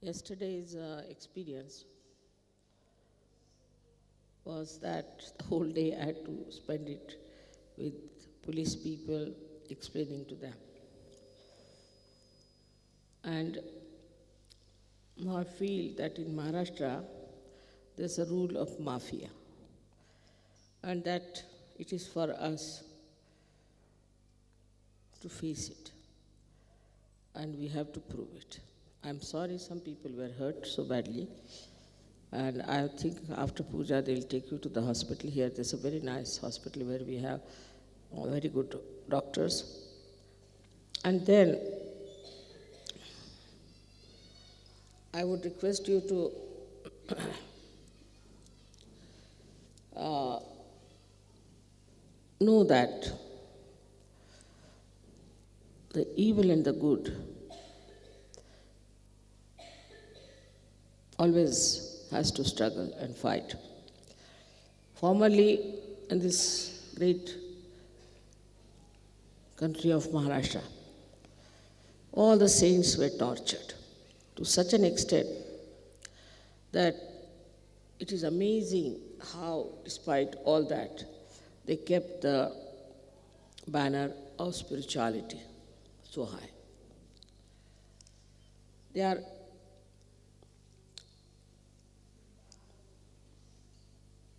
Yesterday's experience was that the whole day I had to spend it with police people explaining to them. And now I feel that in Maharashtra there's a rule of mafia, and that it is for us to face it, and we have to prove it. I'm sorry some people were hurt so badly, and I think after puja they'll take you to the hospital here. There's a very nice hospital where we have very good doctors. And then I would request you to know that the evil and the good always has to struggle and fight. Formerly, in this great country of Maharashtra, all the saints were tortured to such an extent that it is amazing how, despite all that, they kept the banner of spirituality so high. They are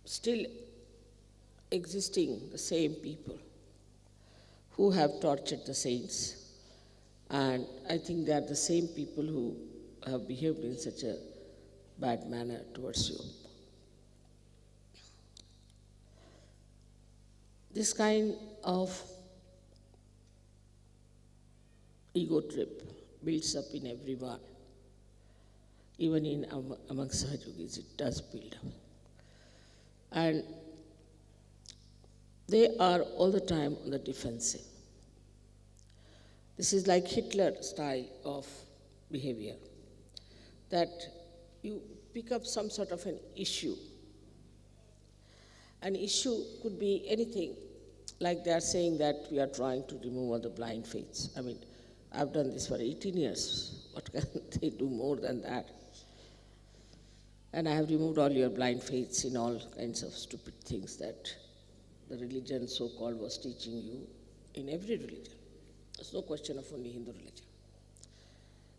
still existing, the same people who have tortured the saints, and I think they are the same people who have behaved in such a bad manner towards you. This kind of ego trip builds up in everyone, even in among Sahajogis, it does build up. And they are all the time on the defensive. This is like Hitler style of behavior, that you pick up some sort of an issue. An issue could be anything, like they are saying that we are trying to remove all the blind faiths. I mean, I've done this for 18 years. What can they do more than that? And I have removed all your blind faiths in all kinds of stupid things that the religion so-called was teaching you in every religion. There's no question of only Hindu religion.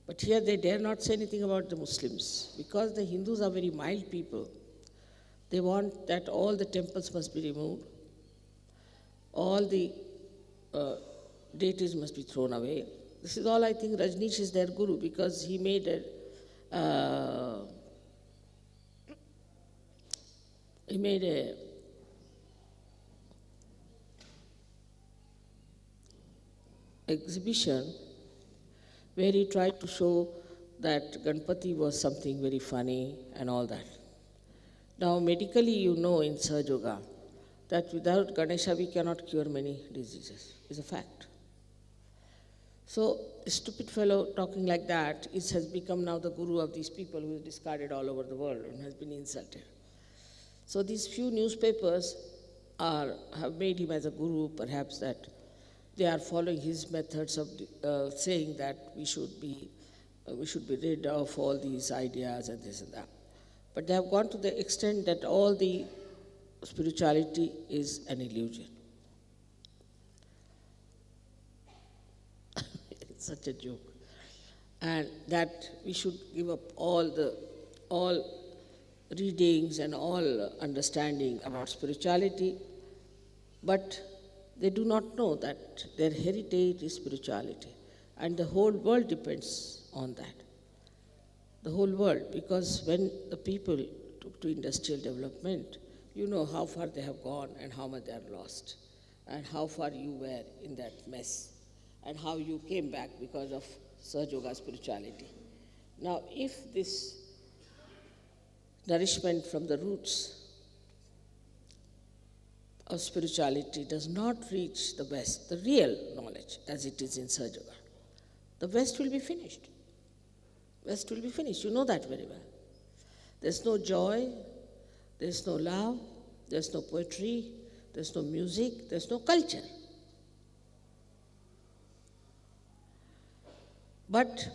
But here they dare not say anything about the Muslims, because the Hindus are very mild people. They want that all the temples must be removed, all the deities must be thrown away. This is all I think Rajneesh is their guru, because he made a exhibition where he tried to show that Ganpati was something very funny and all that. Now, medically, you know in Sahaja Yoga that without Ganesha we cannot cure many diseases. It's a fact. So, a stupid fellow talking like that has become now the guru of these people who is discarded all over the world and has been insulted. So these few newspapers have made him as a guru, perhaps that they are following his methods of saying that we should be rid of all these ideas and this and that. But they have gone to the extent that all the spirituality is an illusion. It's such a joke. And that we should give up all readings and all understanding about spirituality, but they do not know that their heritage is spirituality, and the whole world depends on that. The whole world, because when the people took to industrial development, you know how far they have gone and how much they are lost, and how far you were in that mess, and how you came back because of Sahaja Yoga spirituality. Now, if this nourishment from the roots of spirituality does not reach the West, the real knowledge as it is in Sahaja Yoga, the West will be finished. West will be finished. You know that very well. There's no joy, there's no love, there's no poetry, there's no music, there's no culture. But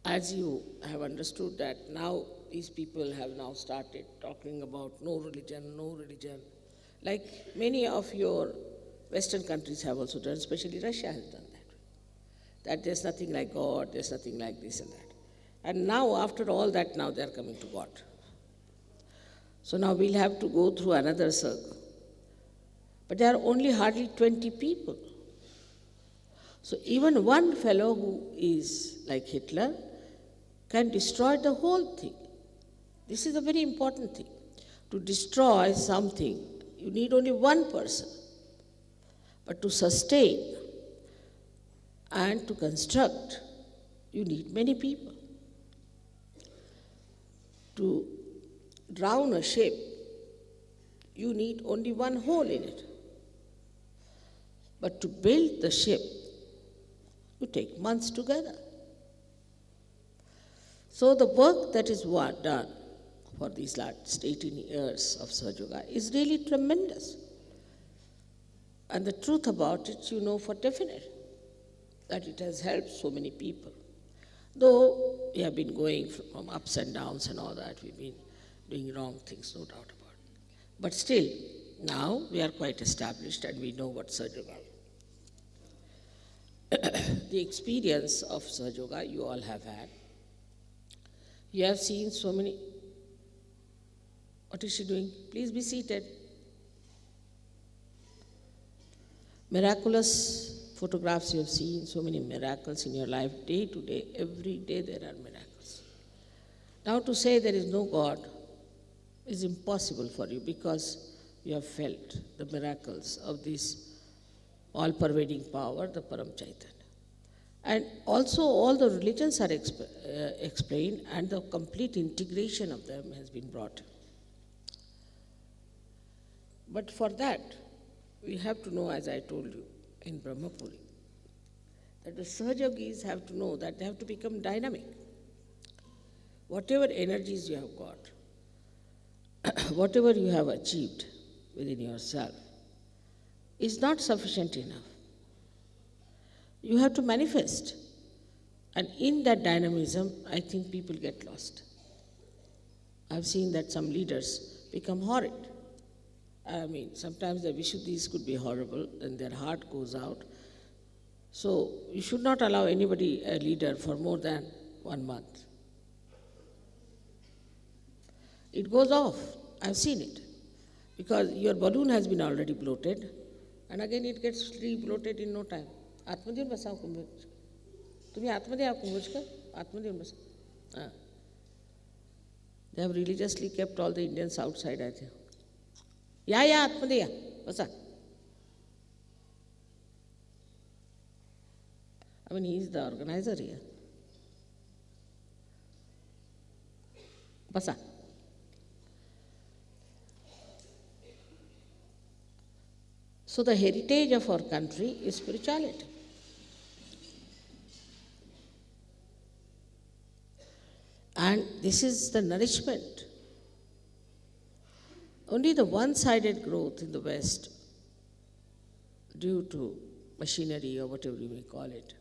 as you have understood that now these people have now started talking about no religion, no religion, like many of your Western countries have also done, especially Russia has done that there's nothing like God, there's nothing like this and that. And now, after all that, now they're coming to God. So now we'll have to go through another circle. But there are only hardly 20 people. So even one fellow who is like Hitler can destroy the whole thing. This is a very important thing. To destroy something, you need only one person. But to sustain and to construct, you need many people. To drown a ship, you need only one hole in it. But to build the ship, you take months together. So the work that is done for these last 18 years of Sahaja Yoga is really tremendous. And the truth about it, you know for definite, that it has helped so many people. Though we have been going from ups and downs and all that, we've been doing wrong things, no doubt about it. But still, now we are quite established and we know what Sahaja Yoga is. The experience of Sahaja Yoga you all have had. You have seen so many. What is she doing? Please be seated. Miraculous photographs you have seen, so many miracles in your life, day to day, every day there are miracles. Now to say there is no God is impossible for you because you have felt the miracles of this all-pervading power, the Param Chaitanya. And also all the religions are explained and the complete integration of them has been brought. But for that, we have to know, as I told you in Brahmapuri, that the Sahaja Yogis have to know that they have to become dynamic. Whatever energies you have got, whatever you have achieved within yourself, is not sufficient enough. You have to manifest. And in that dynamism, I think people get lost. I've seen that some leaders become horrid. I mean, sometimes the Vishuddhis could be horrible, and their heart goes out. So you should not allow anybody a leader for more than 1 month. It goes off. I've seen it. Because your balloon has been already bloated, and again it gets re-bloated in no time. आत्मदेव बसाओ कुंभज तुम्हें आत्मदेव कुंभज का आत्मदेव बसाओ They have religiously kept all the Indians outside, I think. Yeah, आत्मदेव बसा. I mean, he is the organizer here. Basa. So the heritage of our country is spirituality. And this is the nourishment. Only the one-sided growth in the West, due to machinery or whatever you may call it,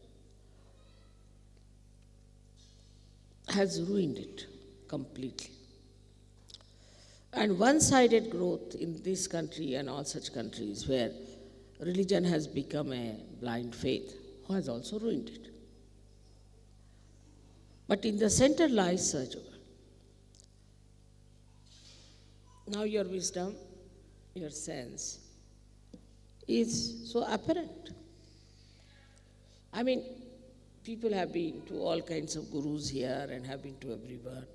has ruined it completely. And one-sided growth in this country and all such countries where religion has become a blind faith has also ruined it. But in the center lies Sahaja Yoga. Now your wisdom, your sense is so apparent. I mean, people have been to all kinds of gurus here and have been to everywhere,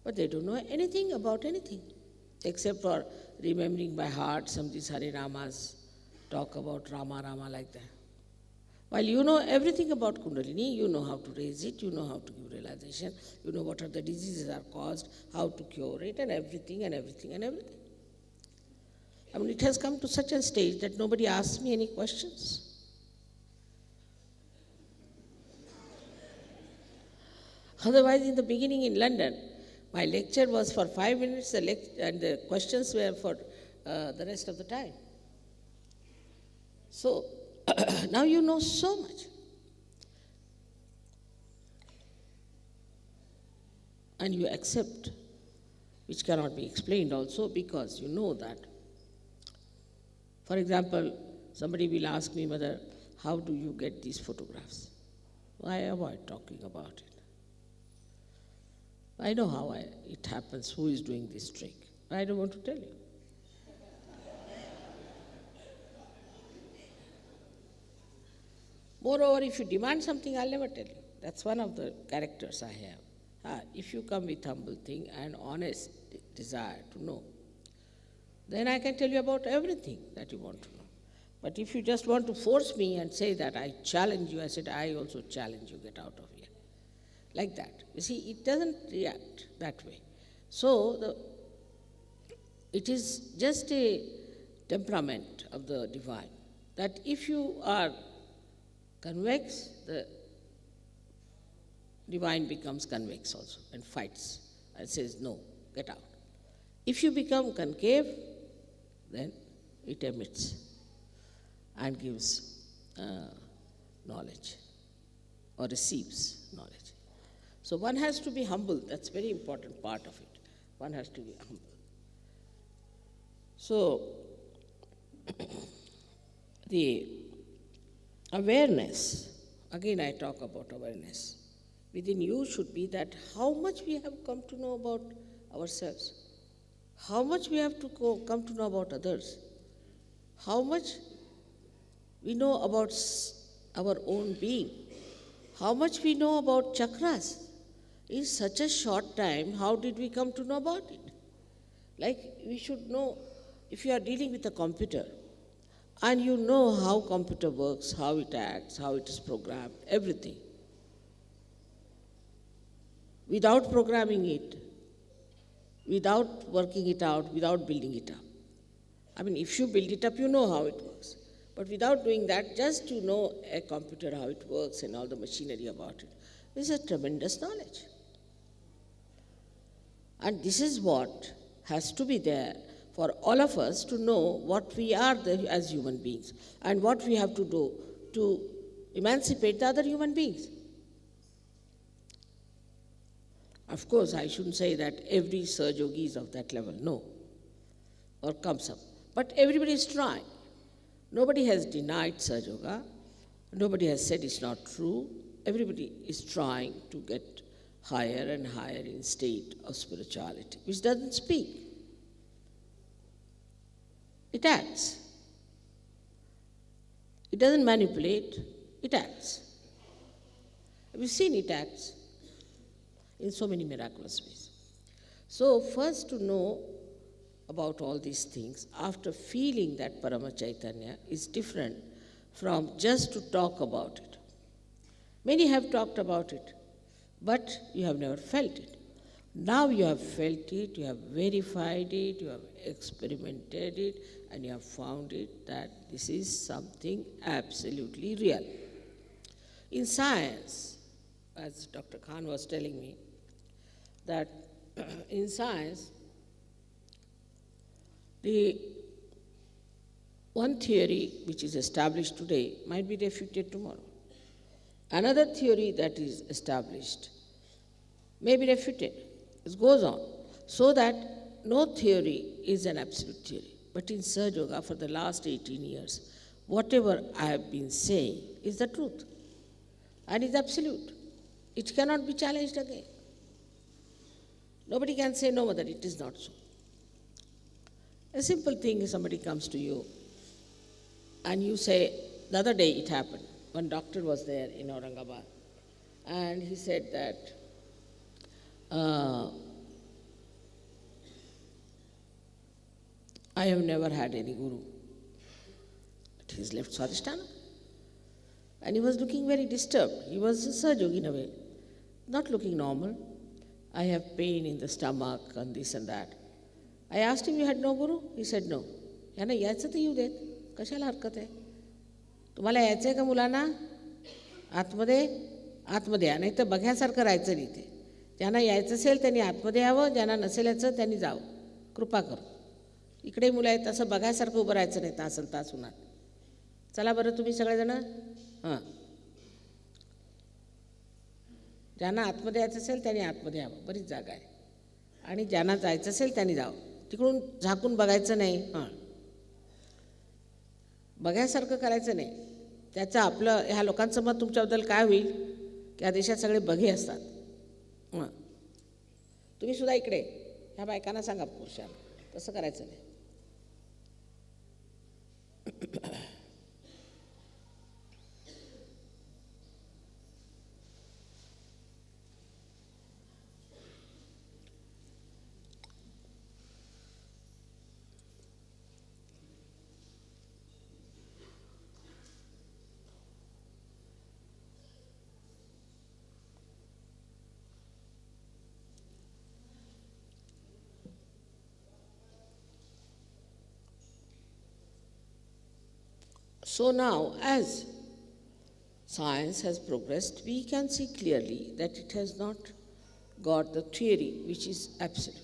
but they don't know anything about anything, except for remembering by heart some of these Hare Ramas, talk about Rama, Rama like that. While you know everything about Kundalini, you know how to raise it, you know how to give realization, you know what are the diseases are caused, how to cure it, and everything and everything and everything. I mean, it has come to such a stage that nobody asks me any questions. Otherwise, in the beginning in London, my lecture was for 5 minutes, and the questions were for the rest of the time. So, now you know so much. and you accept, which cannot be explained also because you know that. For example, somebody will ask me, Mother, how do you get these photographs? I avoid talking about it. I know how it happens, who is doing this trick. I don't want to tell you. Moreover, if you demand something, I'll never tell you. That's one of the characters I have. If you come with humble thing and honest desire to know, then I can tell you about everything that you want to know. But if you just want to force me and say that I challenge you, I said, I also challenge you, get out of here. Like that. You see, it doesn't react that way. So, it is just a temperament of the divine, that if you are convex, the divine becomes convex also and fights and says, no, get out. If you become concave, then it emits and gives knowledge or receives knowledge. So one has to be humble. That's a very important part of it. One has to be humble. So the awareness, again I talk about awareness, within you should be that how much we have come to know about ourselves, how much we have to come to know about others, how much we know about our own being, how much we know about chakras. In such a short time, how did we come to know about it? Like we should know, if you are dealing with a computer, and you know how computer works, how it acts, how it is programmed, everything. Without programming it, without working it out, without building it up. I mean, if you build it up, you know how it works. But without doing that, just to know a computer, how it works and all the machinery about it, is a tremendous knowledge. And this is what has to be there for all of us to know what we are as human beings and what we have to do to emancipate the other human beings. Of course, I shouldn't say that every Sahaja-yogi is of that level, no, or comes up. But everybody is trying. Nobody has denied Sahaja Yoga. Nobody has said it's not true. Everybody is trying to get higher and higher in state of spirituality, which doesn't speak. It acts. It doesn't manipulate, it acts. We've seen it acts in so many miraculous ways. So first to know about all these things, after feeling that Parama Chaitanya, is different from just to talk about it. Many have talked about it, but you have never felt it. Now you have felt it, you have verified it, you have experimented it, and you have found it that this is something absolutely real. In science, as Dr. Khan was telling me, that in science, the one theory which is established today might be refuted tomorrow. Another theory that is established may be refuted. It goes on. So that no theory is an absolute theory. But in Sahaja Yoga, for the last 18 years, whatever I have been saying is the truth and is absolute. It cannot be challenged again. Nobody can say, no, Mother, it is not so. A simple thing is somebody comes to you and you say, the other day it happened, one doctor was there in Aurangabad, and he said that I have never had any guru. But he's left Swadhisthana. And he was looking very disturbed. He was a Sahaja Yogi in a way, not looking normal. I have pain in the stomach and this and that. I asked him, you had no guru? He said, no. याना यायचं तर येऊ देत, कशाला हरकत आहे? तुम्हाला यायचं आहे का मुलांना? आतमध्ये आतमध्ये या, नाही तर बघ्यासारखं राहायचं नाही ते. ज्यांना यायचं असेल त्यांनी आतमध्ये यावं, ज्यांना नसेल यायचं त्यांनी जावं. कृपा करू. इकडे मुलं आहेत तसं बघायसारखं उभं राहायचं नाही तासन तास उन्हात. चला बरं तुम्ही सगळेजण हां. ज्यांना आतमध्ये यायचं असेल त्यांनी आतमध्ये यावं, बरीच जागा आहे. आणि ज्यांना जायचं असेल त्यांनी जावं. तिकडून झाकून बघायचं नाही, बघायसारखं करायचं नाही. त्याचं आपलं ह्या लोकांचं मत तुमच्याबद्दल काय होईल की या देशात सगळे बघे असतात. तुम्ही सुद्धा इकडे ह्या बायकांना सांगा, पुरुषांना तसं करायचं नाही. So now, as science has progressed, we can see clearly that it has not got the theory which is absolute.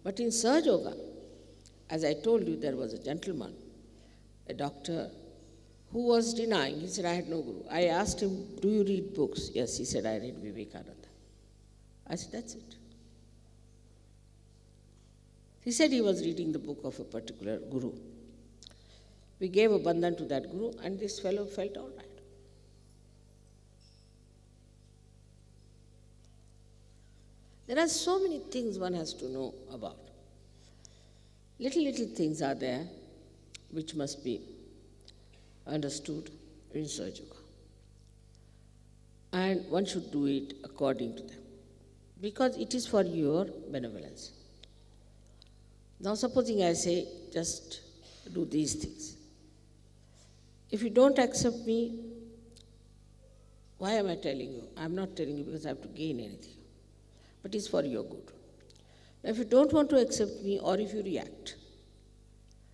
But in Sahaja Yoga, as I told you, there was a gentleman, a doctor, who was denying. He said, I had no guru. I asked him, do you read books? Yes, he said, I read Vivekananda. I said, that's it. He said he was reading the book of a particular guru. We gave a bandhan to that guru, and this fellow felt all right. There are so many things one has to know about. Little things are there which must be understood in Sahaja Yoga. And one should do it according to them, because it is for your benevolence. Now supposing I say, just do these things. If you don't accept me, why am I telling you? I'm not telling you because I have to gain anything, but it's for your good. Now, if you don't want to accept me, or if you react,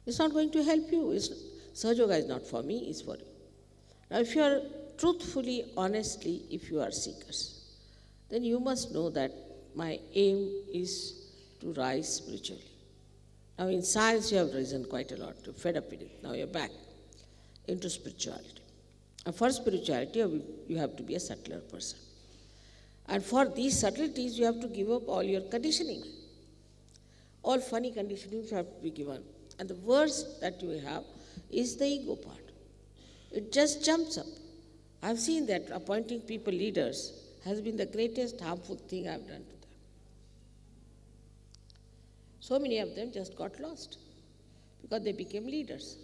it's not going to help you. Sahaja Yoga is not for me, it's for you. Now, if you are truthfully, honestly, if you are seekers, then you must know that my aim is to rise spiritually. Now, in science, you have risen quite a lot. You're fed up with it. Now, you're back into spirituality. And for spirituality, you have to be a subtler person. And for these subtleties, you have to give up all your conditioning. All funny conditionings have to be given. And the worst that you have is the ego part. It just jumps up. I've seen that appointing people leaders has been the greatest harmful thing I've done to them. So many of them just got lost because they became leaders.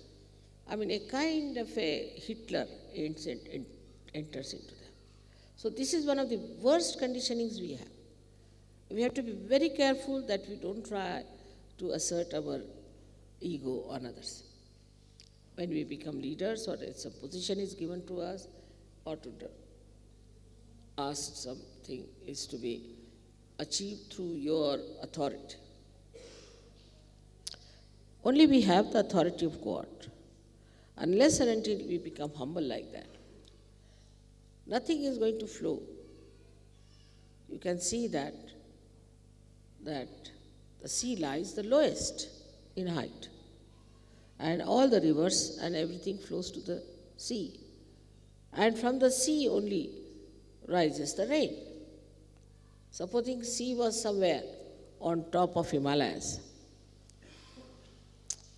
I mean, a kind of a Hitler enters into them. So this is one of the worst conditionings we have. We have to be very careful that we don't try to assert our ego on others. When we become leaders, or some position is given to us, or to ask something is to be achieved through your authority. Only we have the authority of God. Unless and until we become humble like that, nothing is going to flow. You can see that the sea lies the lowest in height, and all the rivers and everything flows to the sea. And from the sea only rises the rain. Supposing sea was somewhere on top of Himalayas,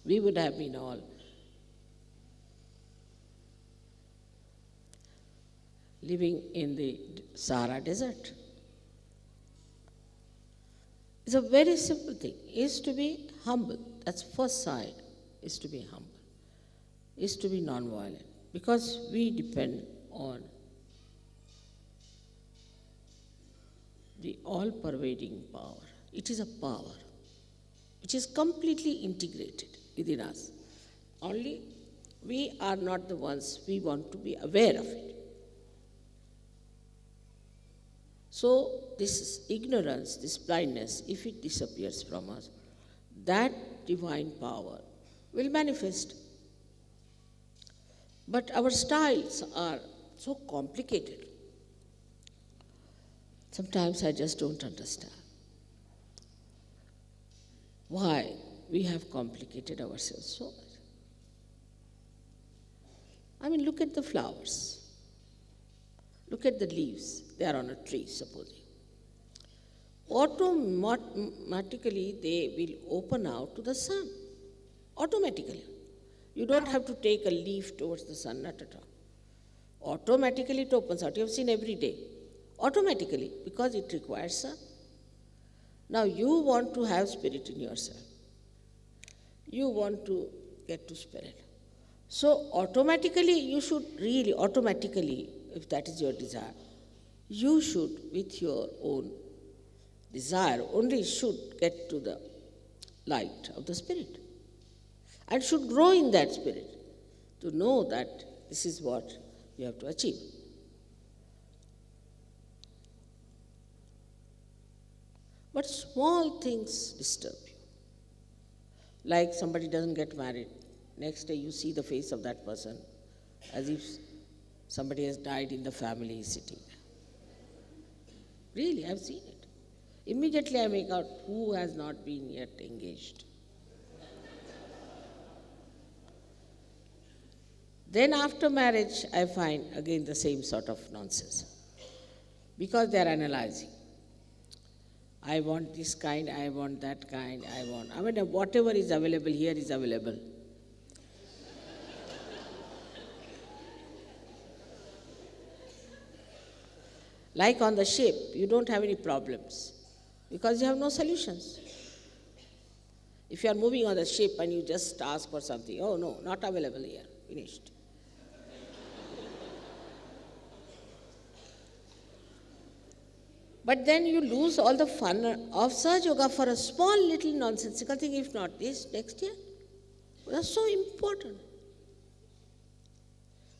we would have been all living in the Sahara Desert. It's a very simple thing, is to be humble. That's first side, is to be humble, is to be non-violent, because we depend on the all-pervading power. It is a power which is completely integrated within us. Only we are not the ones, we want to be aware of it. So this ignorance, this blindness, if it disappears from us, that divine power will manifest. But our styles are so complicated. Sometimes I just don't understand why we have complicated ourselves so much. I mean, look at the flowers. Look at the leaves. They are on a tree, supposing. Automatically, they will open out to the sun. Automatically. You don't have to take a leaf towards the sun, not at all. Automatically it opens out. You have seen every day. Automatically, because it requires sun. Now you want to have spirit in yourself. You want to get to spirit. So automatically, you should really, automatically, if that is your desire, you should, with your own desire, only should get to the light of the spirit. And should grow in that spirit to know that this is what you have to achieve. But small things disturb you. Like somebody doesn't get married. Next day you see the face of that person as if somebody has died in the family sitting there. Really, I've seen it. Immediately I make out who has not been yet engaged. Then after marriage, I find again the same sort of nonsense. Because they are analyzing. I want this kind, I want that kind, I mean, whatever is available here is available. Like on the ship, you don't have any problems because you have no solutions. If you are moving on the ship and you just ask for something, oh no, not available here, finished. But then you lose all the fun of Sahaja Yoga for a small little nonsensical thing, if not this, next year. That's so important.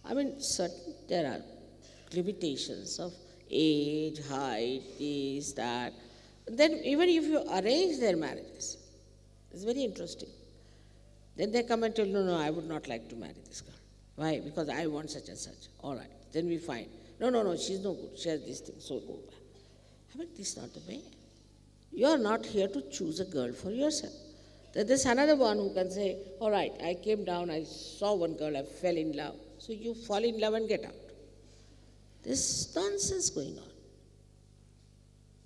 I mean, there are limitations of age, height, this, that. Then even if you arrange their marriages, it's very interesting. Then they come and tell, no, I would not like to marry this girl. Why? Because I want such and such. All right. Then we find, no, she's no good. She has this thing, so go back. But this is not the way. You are not here to choose a girl for yourself. There's another one who can say, all right, I came down, I saw one girl, I fell in love. So you fall in love and get out. There's nonsense going on.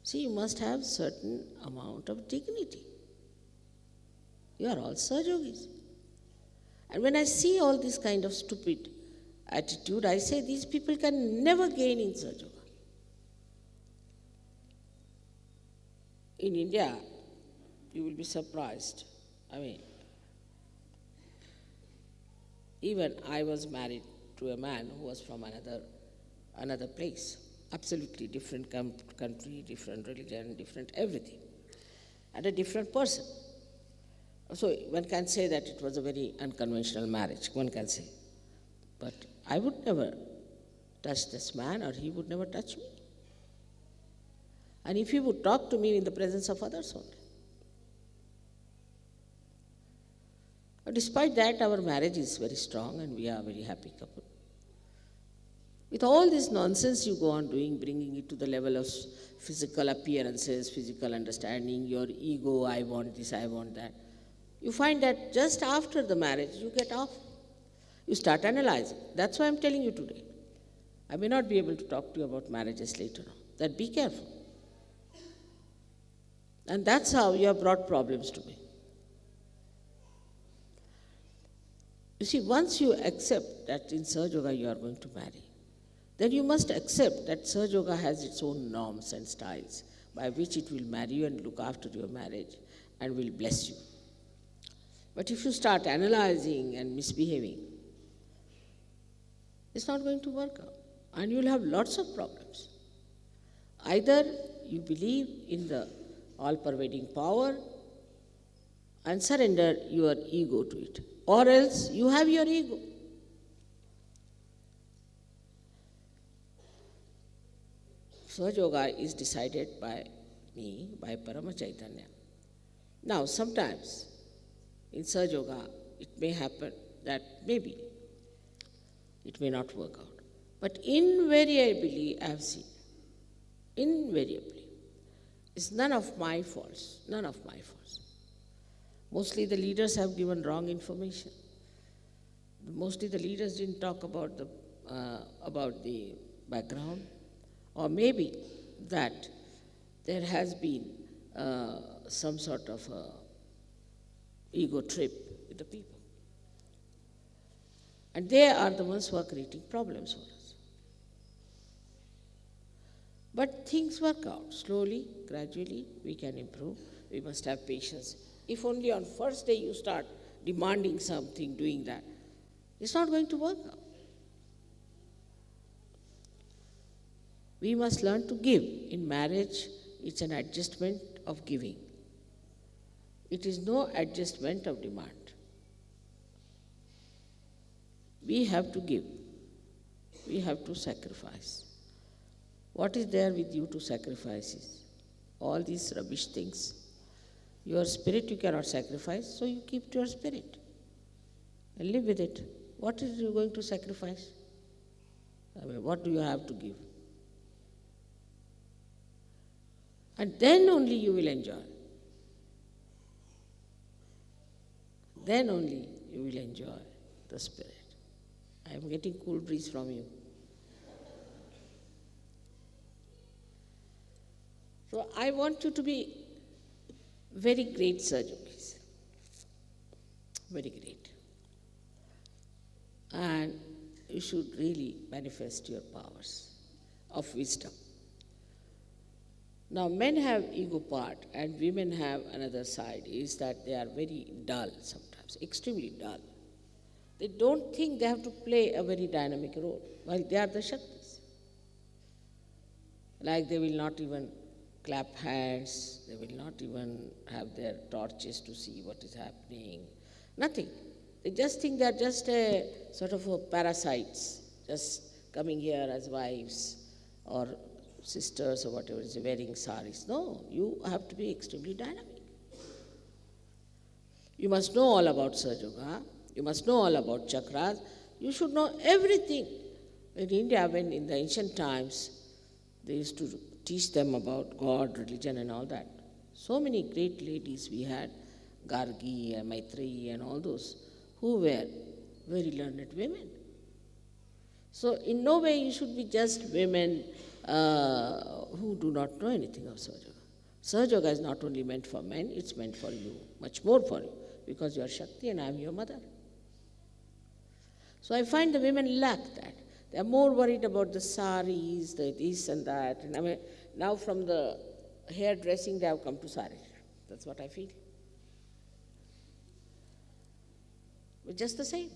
See, you must have certain amount of dignity. You are all Sahaja Yogis. And when I see all this kind of stupid attitude, I say these people can never gain in Sahaja Yoga. In India, you will be surprised. I mean, even I was married to a man who was from another place, absolutely different country, different religion, different everything, and a different person. So one can say that it was a very unconventional marriage, one can say. But I would never touch this man or he would never touch me. And if he would talk to me in the presence of others only. But despite that, our marriage is very strong and we are a very happy couple. With all this nonsense you go on doing, bringing it to the level of physical appearances, physical understanding, your ego, I want this, I want that. You find that just after the marriage, you get off. You start analyzing. That's why I'm telling you today. I may not be able to talk to you about marriages later on. That be careful. And that's how you have brought problems to me. You see, once you accept that in Sahaja Yoga you are going to marry, then you must accept that Sahaja Yoga has its own norms and styles by which it will marry you and look after your marriage and will bless you. But if you start analyzing and misbehaving, it's not going to work out. And you will have lots of problems. Either you believe in the all-pervading power and surrender your ego to it, or else you have your ego. Sahaja Yoga is decided by me, by Parama Chaitanya. Now, sometimes in Sahaja Yoga, it may happen that maybe it may not work out. But invariably, I have seen, invariably, it's none of my faults, none of my faults. Mostly the leaders have given wrong information. Mostly the leaders didn't talk about the background. Or maybe that there has been some sort of ego trip with the people. And they are the ones who are creating problems for us. But things work out. Slowly, gradually, we can improve. We must have patience. If only on first day you start demanding something, doing that, it's not going to work out. We must learn to give. In marriage, it's an adjustment of giving. It is no adjustment of demand. We have to give. We have to sacrifice. What is there with you to sacrifice is all these rubbish things. Your spirit you cannot sacrifice, so you keep to your spirit and live with it. What is you going to sacrifice? I mean, what do you have to give? And then only you will enjoy. Then only you will enjoy the spirit. I am getting cool breeze from you. So I want you to be very great surgeons, very great. And you should really manifest your powers of wisdom. Now men have ego part and women have another side, is that they are very dull sometimes, extremely dull. They don't think they have to play a very dynamic role, while they are the Shaktis. Like they will not even clap hands, they will not even have their torches to see what is happening, nothing. They just think they are just a sort of a parasites, just coming here as wives or sisters or whatever, is wearing saris. No, you have to be extremely dynamic. You must know all about Sahaja Yoga, you must know all about chakras, you should know everything. In India, when in the ancient times, they used to teach them about God, religion and all that. So many great ladies we had, Gargi and Maitreyi and all those, who were very learned women. So in no way you should be just women who do not know anything of Sahaja Yoga. Sahaja Yoga is not only meant for men, it's meant for you, much more for you, because you are Shakti and I am your mother. So I find the women lack that. They are more worried about the saris, the this and that. And I mean, now from the hairdressing, they have come to saris. That's what I feel. But just the same.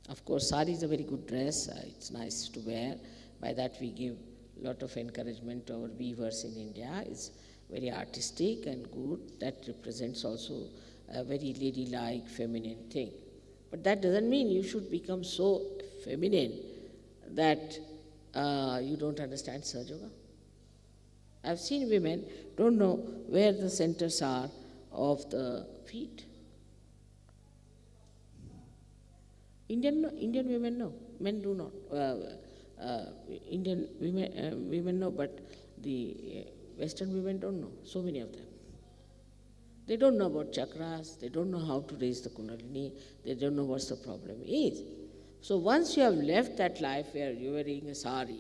Of course, sari is a very good dress. It's nice to wear. By that we give a lot of encouragement to our weavers in India. It's very artistic and good. That represents also a very ladylike, feminine thing. But that doesn't mean you should become so feminine that you don't understand Sahaja Yoga. I've seen women don't know where the centers are of the feet. Indian women know, men do not. Indian women know, but the Western women don't know, so many of them. They don't know about chakras, they don't know how to raise the kundalini, they don't know what the problem is. So once you have left that life where you are wearing a sari,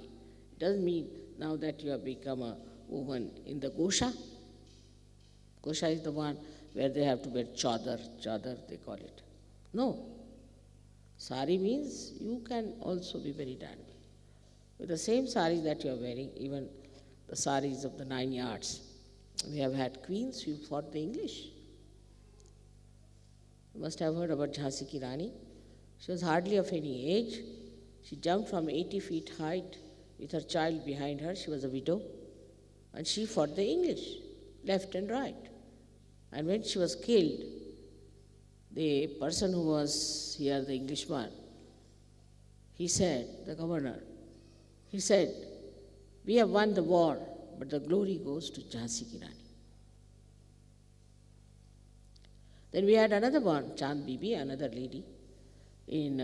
it doesn't mean now that you have become a woman in the Gosha. Gosha is the one where they have to wear chadar they call it. No. Sari means you can also be very dynamic. With the same saris that you are wearing, even the saris of the 9 yards, we have had queens who fought the English. You must have heard about Jhansi Ki Rani. She was hardly of any age. She jumped from 80 feet height with her child behind her. She was a widow. And she fought the English, left and right. And when she was killed, the person who was here, the Englishman, he said, the governor, he said, we have won the war, but the glory goes to Jhansi Ki Rani. Then we had another one, Chand Bibi, another lady in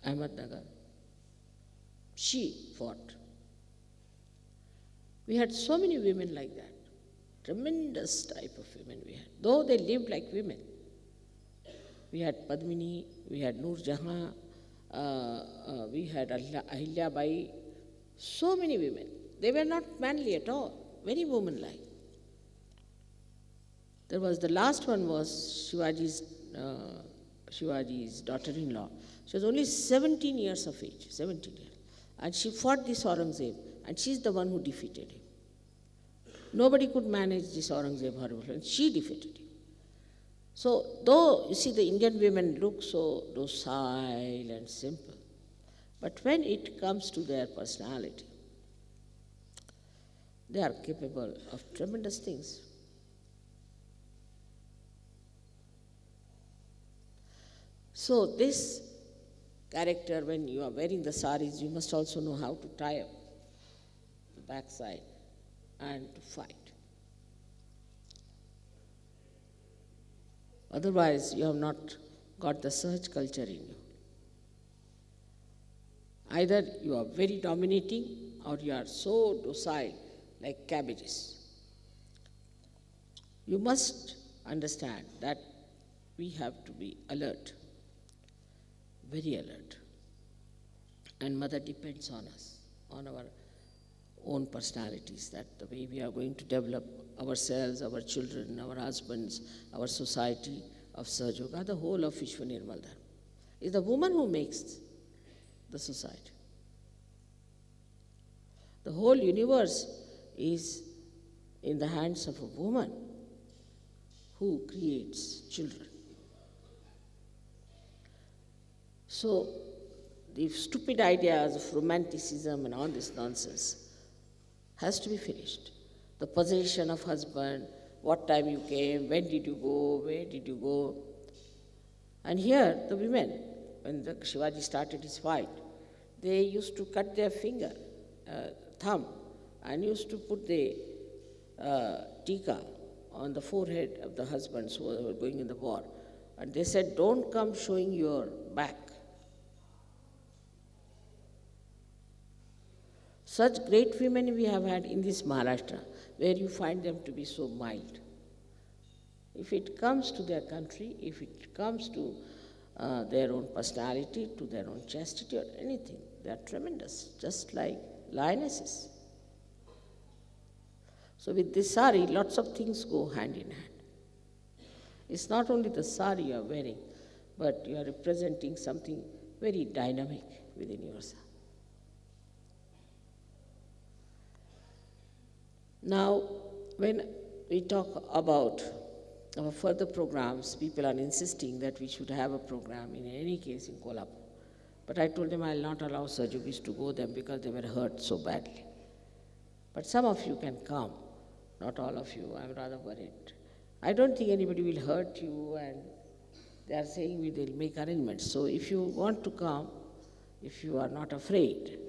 Ahmednagar. She fought. We had so many women like that. Tremendous type of women we had. Though they lived like women, We had Padmini, we had Noor Jahan, we had Ahilya Bai, so many women. They were not manly at all, very womanlike. There was the last one was Shivaji's daughter-in-law. She was only 17 years of age, 17 years. And she fought this Aurangzeb, and she's the one who defeated him. Nobody could manage this Aurangzeb horrible, and she defeated him. So, though, you see, the Indian women look so docile and simple, but when it comes to their personality, they are capable of tremendous things. So this character, when you are wearing the saris, you must also know how to tie up the backside and to fight. Otherwise, you have not got the Sahaj culture in you. Either you are very dominating or you are so docile like cabbages. You must understand that we have to be alert, very alert. And Mother depends on us, on our own personalities, that the way we are going to develop ourselves, our children, our husbands, our society of Sahaj Yoga, the whole of Vishwa Nirmal Dharma. It's the woman who makes the society. The whole universe is in the hands of a woman who creates children. So, the stupid ideas of romanticism and all this nonsense has to be finished. The possession of husband, what time you came, when did you go, where did you go. And here, the women, when the Shivaji started his fight, they used to cut their finger, thumb, and used to put the tika on the forehead of the husbands who were going in the war. And they said, don't come showing your back. Such great women we have had in this Maharashtra, where you find them to be so mild. If it comes to their country, if it comes to their own personality, to their own chastity or anything, they are tremendous, just like lionesses. So with this sari, lots of things go hand in hand. It's not only the sari you are wearing, but you are representing something very dynamic within yourself. Now, when we talk about our further programs, people are insisting that we should have a program in any case in Kolhapur. But I told them I will not allow Sahaj Yogis to go there because they were hurt so badly. But some of you can come, not all of you, I'm rather worried. I don't think anybody will hurt you, and they are saying we will make arrangements. So if you want to come, if you are not afraid,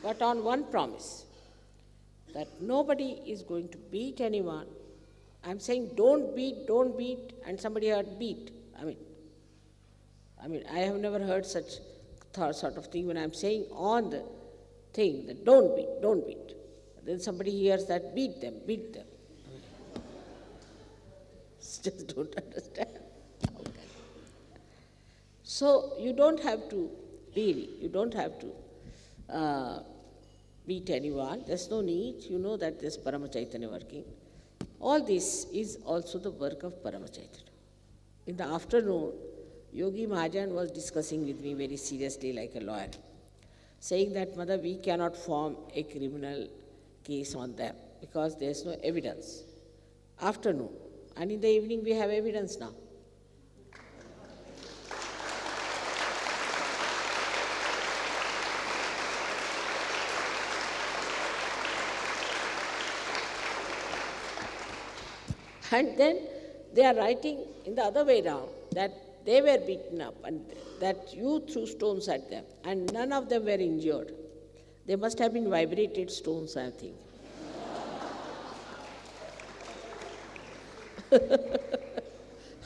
but on one promise, that nobody is going to beat anyone. I'm saying don't beat, and somebody heard beat. I mean, I have never heard such sort of thing when I'm saying on the thing that don't beat. Then somebody hears that beat them. Just don't understand. Okay. So you don't have to, really, beat anyone. There's no need. You know that there's Parama Chaitanya working. All this is also the work of Parama Chaitanya. In the afternoon, Yogi Mahajan was discussing with me very seriously like a lawyer, saying that, Mother, we cannot form a criminal case on them because there's no evidence. Afternoon. And in the evening we have evidence now. And then they are writing in the other way round that they were beaten up and that you threw stones at them and none of them were injured. They must have been vibrated stones, I think.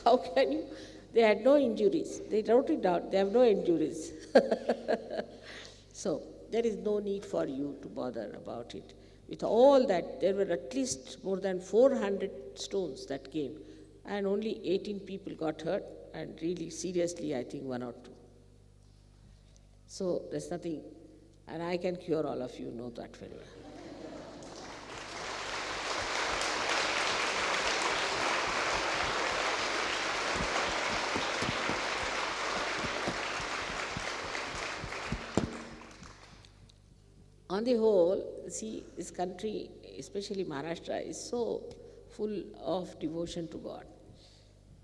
How can you? They had no injuries. They wrote it down. They have no injuries. So there is no need for you to bother about it. With all that, there were at least more than 400 stones that came, and only 18 people got hurt, and really seriously, I think one or two. So there's nothing, and I can cure all of you, know that very well. On the whole, see, this country, especially Maharashtra, is so full of devotion to God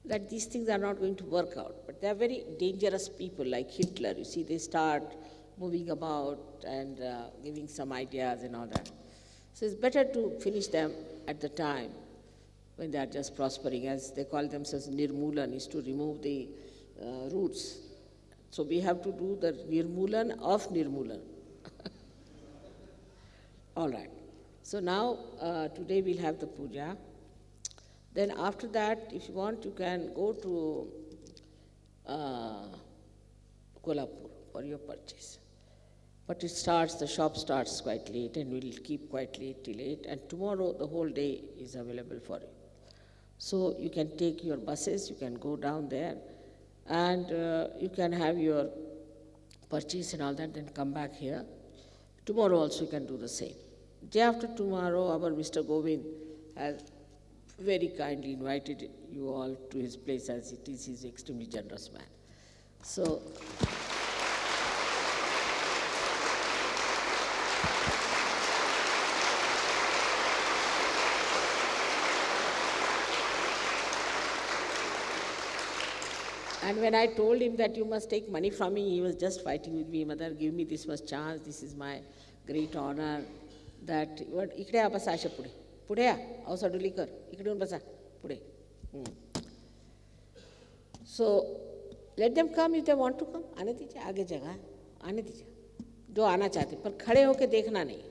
that these things are not going to work out. But they are very dangerous people, like Hitler. You see, they start moving about and giving some ideas and all that. So it's better to finish them at the time when they are just prospering, as they call themselves Nirmulan, is to remove the roots. So we have to do the Nirmulan of Nirmulan. All right. So now, today we'll have the puja. Then after that, if you want, you can go to Kolhapur for your purchase. But the shop starts quite late, and we'll keep quite late till 8. And tomorrow, the whole day is available for you. So you can take your buses, you can go down there, and you can have your purchase and all that, then come back here. Tomorrow also you can do the same. Day after tomorrow, our Mr. Govind has very kindly invited you all to his place, as it is. He's an extremely generous man. So, and when I told him that you must take money from me, he was just fighting with me. Mother, give me this much chance. This is my great honor. That इकडे आ बसा अशा पुढे पुढे या अवसाडुली कर इकडे येऊन बसा पुढे. So let them come if they want to come. आने दीजिए आगे जगह आने दीजिए जो आना चाहते, पर खड़े होके देखना नहीं.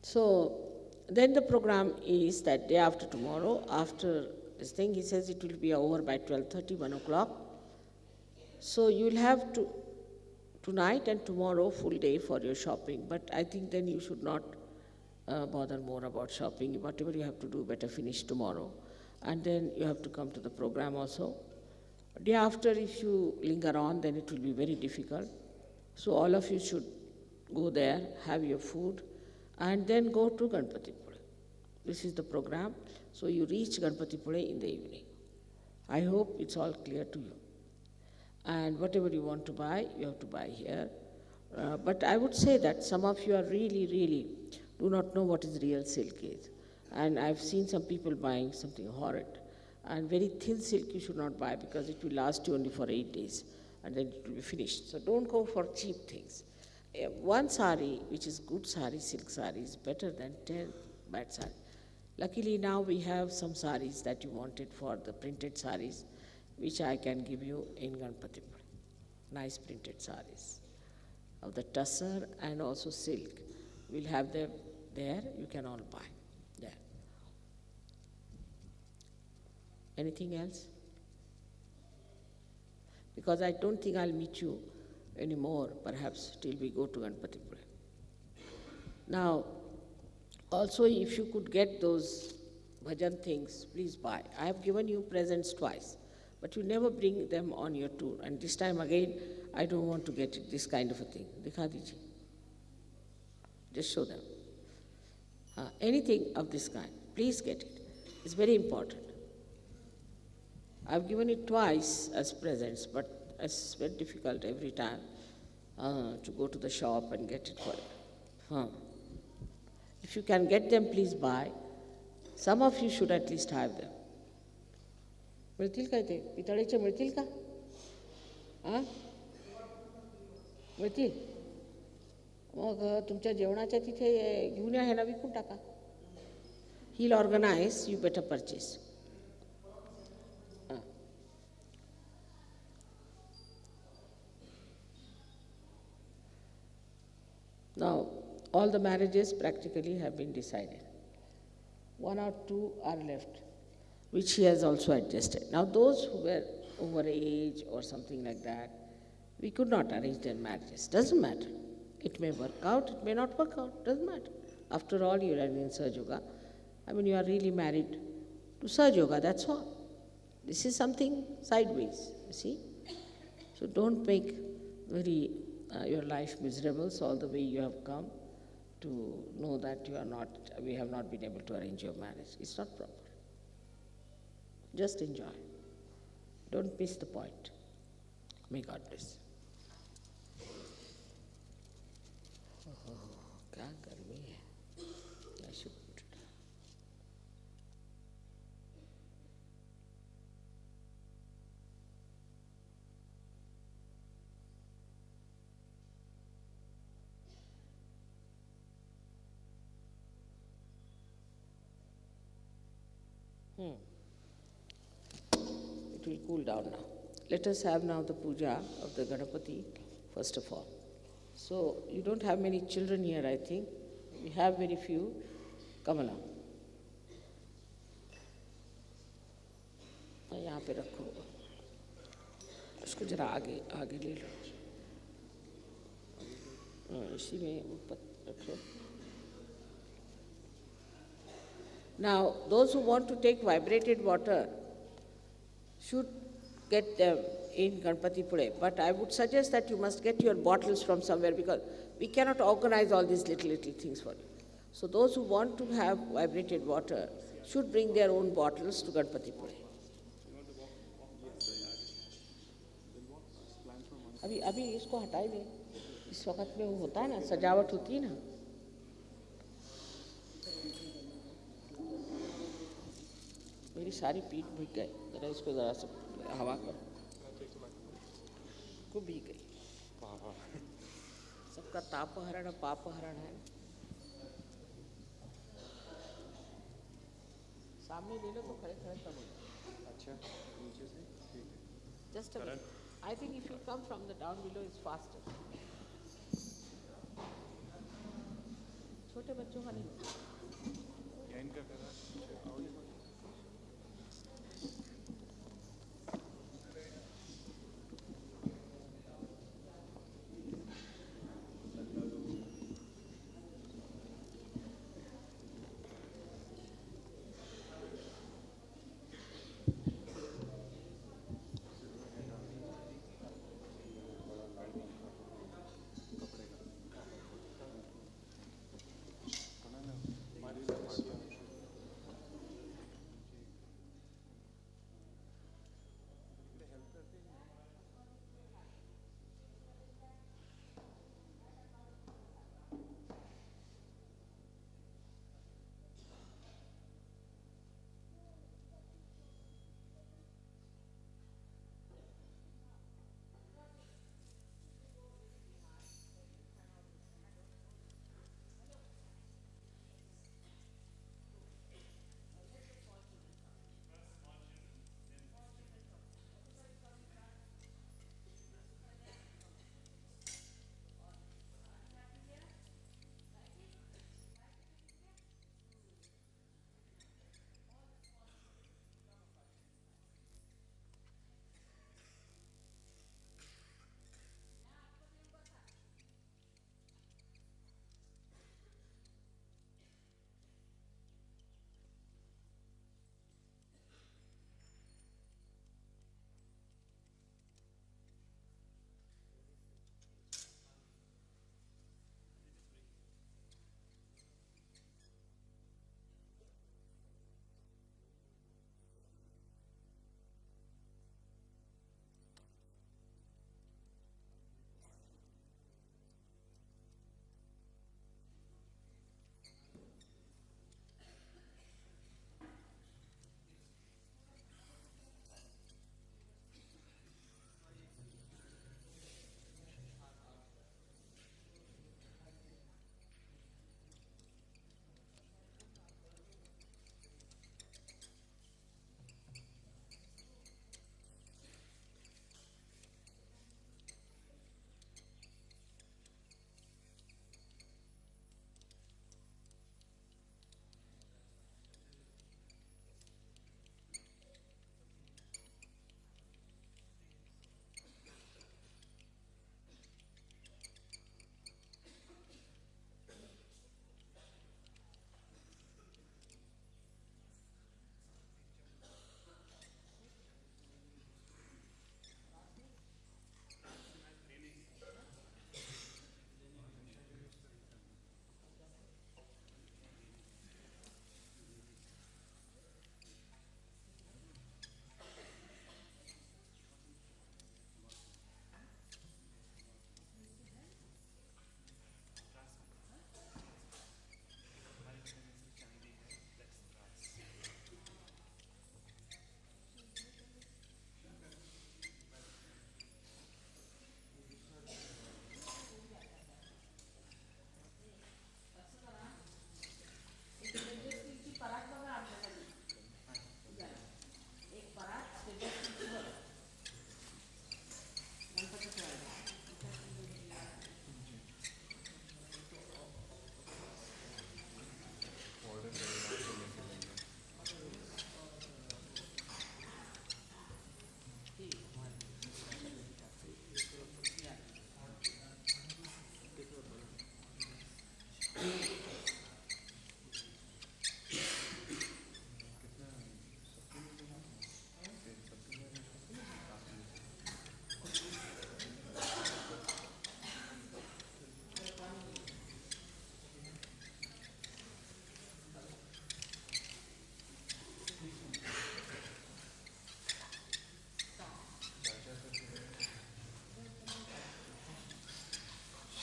So then the program is that day after tomorrow, after this thing, he says it will be over by 12:30, 1 o'clock. So you will have to tonight and tomorrow full day for your shopping, but I think then you should not bother more about shopping. Whatever you have to do, better finish tomorrow. And then you have to come to the program also. Day after, if you linger on, then it will be very difficult. So all of you should go there, have your food, and then go to Ganpatipule. This is the program. So you reach Ganpatipule in the evening. I hope it's all clear to you. And whatever you want to buy, you have to buy here. But I would say that some of you are really do not know what is real silk is. And I've seen some people buying something horrid. And very thin silk you should not buy, because it will last you only for 8 days and then it will be finished. So don't go for cheap things. One sari, which is good sari, silk sari, is better than 10 bad sari. Luckily now we have some saris that you wanted for the printed saris, which I can give you in Ganpatipule. Nice printed saris of the tussar and also silk. We'll have them there, you can all buy there. Anything else? Because I don't think I'll meet you anymore, perhaps till we go to Ganpatipule. Now, also if you could get those bhajan things, please buy. I have given you presents twice, but you never bring them on your tour. And this time again, I don't want to get it, this kind of a thing. Dikha dijiye. Just show them. Anything of this kind, please get it. It's very important. I've given it twice as presents, but it's very difficult every time to go to the shop and get it for it. If you can get them, please buy. Some of you should at least have them. मिळतील काय ते पितळेचे मिळतील का? मिळतील? मग तुमच्या जेवणाच्या तिथे घेऊन या, ह्याला विकून टाका. He'll organize, you better purchase. Now, all the marriages practically have been decided. one or two are left, which he has also adjusted. Now, those who were over age or something like that, we could not arrange their marriages. Doesn't matter. It may work out, it may not work out, doesn't matter. After all, you are in Sahaja Yoga. I mean, you are really married to Sahaja Yoga, that's all. This is something sideways, you see. So don't make very your life miserable all the way you have come to know that we have not been able to arrange your marriage. It's not proper. Just enjoy. Don't miss the point. May God bless. क्या गर्मी है? I should put it. It will cool down now. Let us have now the puja of the Ganapati, first of all. So, you don't have many children here, I think. We have very few. Kamala. यहाँ पे रखो इसको जरा आगे आगे ले लो इसी में ऊपर रखो Now, those who want to take vibrated water should get them in Ganpati Pule. But I would suggest that you must get your bottles from somewhere because we cannot organize all these little things for you. So those who want to have vibrated water should bring their own bottles to Ganpati Pule. अभी इसको हटाई दे इस वक्त में वो होता है ना सजावट होती है ना मेरी सारी पीठ भीग गई जरा इसको जरा से हवा करो को भीग गई सबका तापहरण पापहरण है सामने ले लो तो खड़े खड़े कर लो अच्छा नीचे से ठीक है just a minute I think if you come from the down below, it's faster. छोटे बच्चों का नहीं इनका करा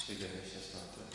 Figyelésre tartva.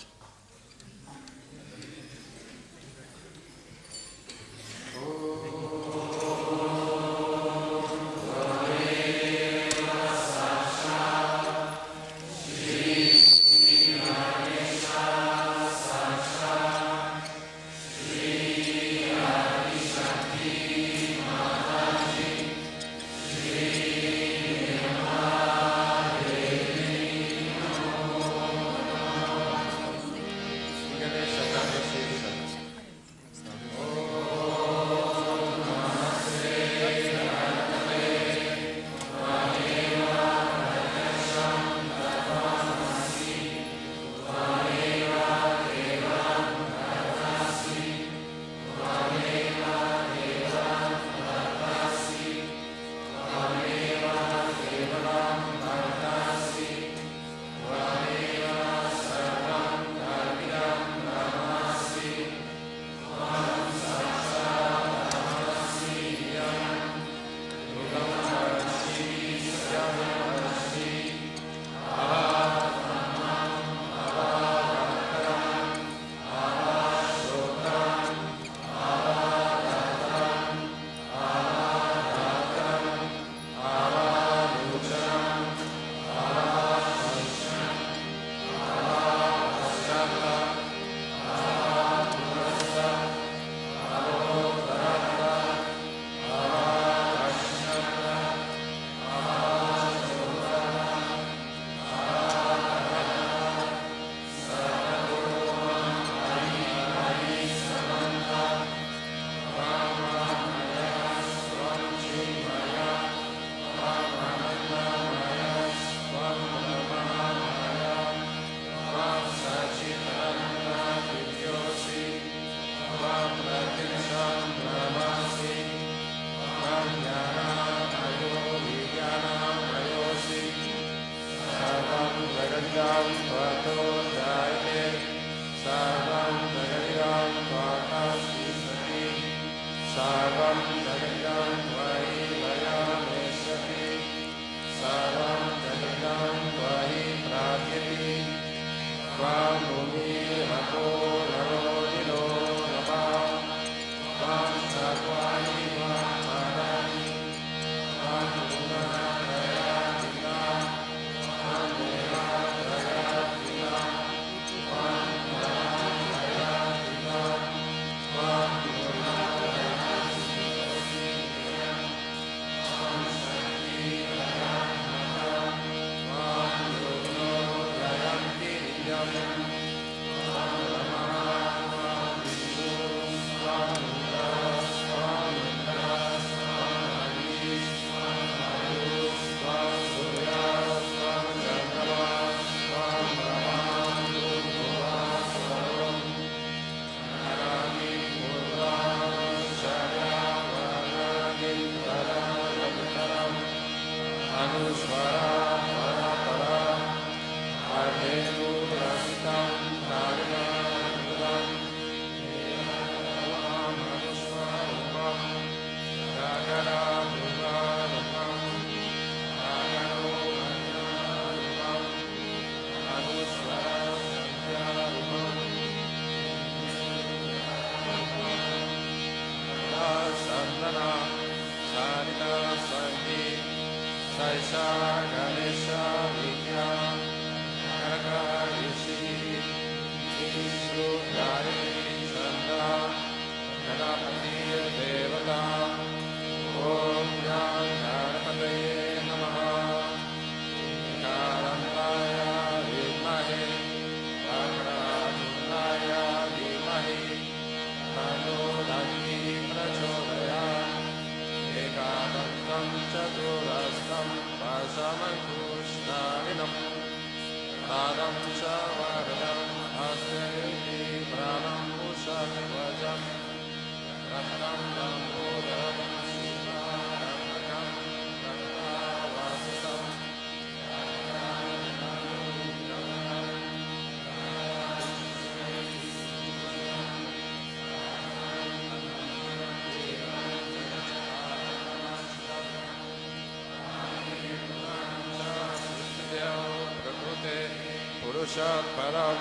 Purushat Param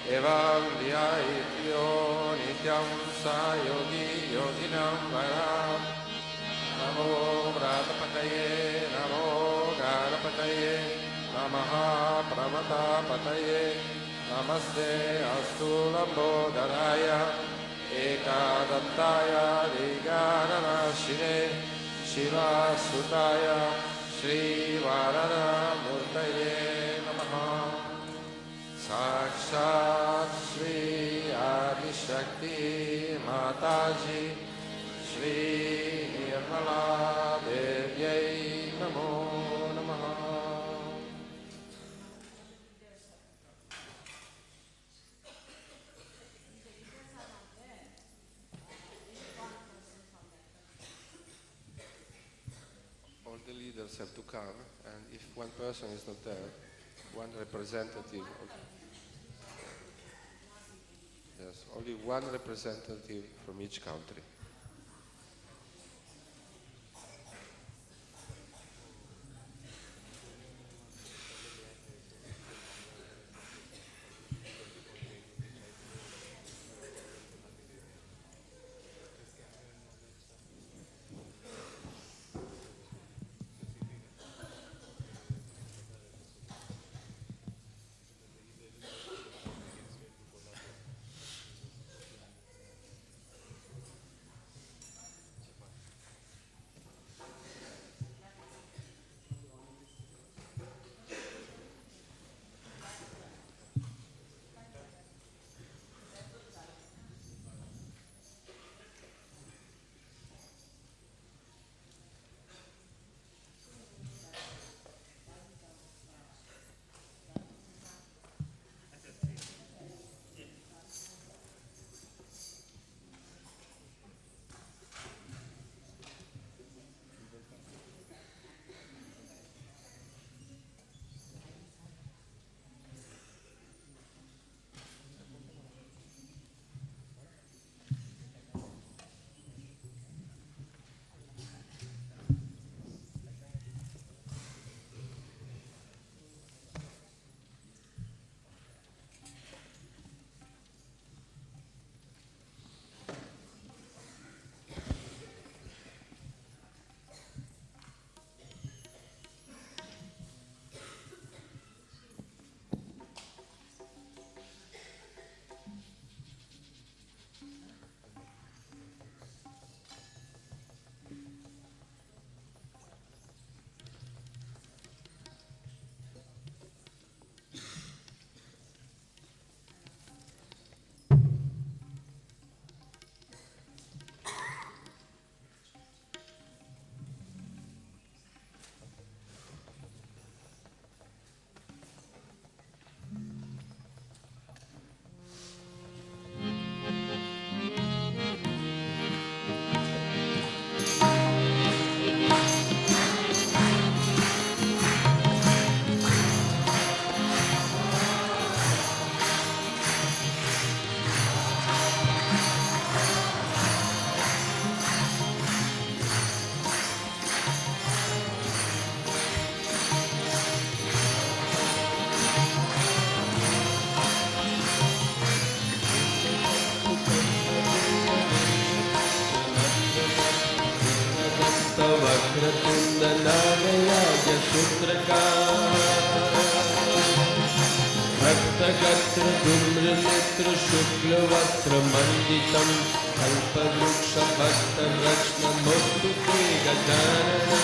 Evam Vyayityo Nityam Sayogi Yoginam Varam Namo Pratapataye Namo Ganapataye Namaha Pramatapataye Namaste Astu Lambodharaya Ekadattaya Digananashine Shiva Sutaya Shri Varana Murtaye Namaha Sakshat Shri Adi Shakti Mataji Shri Nirmala Devyai Namo Namaha. All the leaders have to come, and if one person is not there, one representative. Yes, only one representative from each country. धूम्रनेत्र शुक्लवस्त्रमण्डितं कल्पवृक्षभक्तरत्नमस्तु ते Gajanana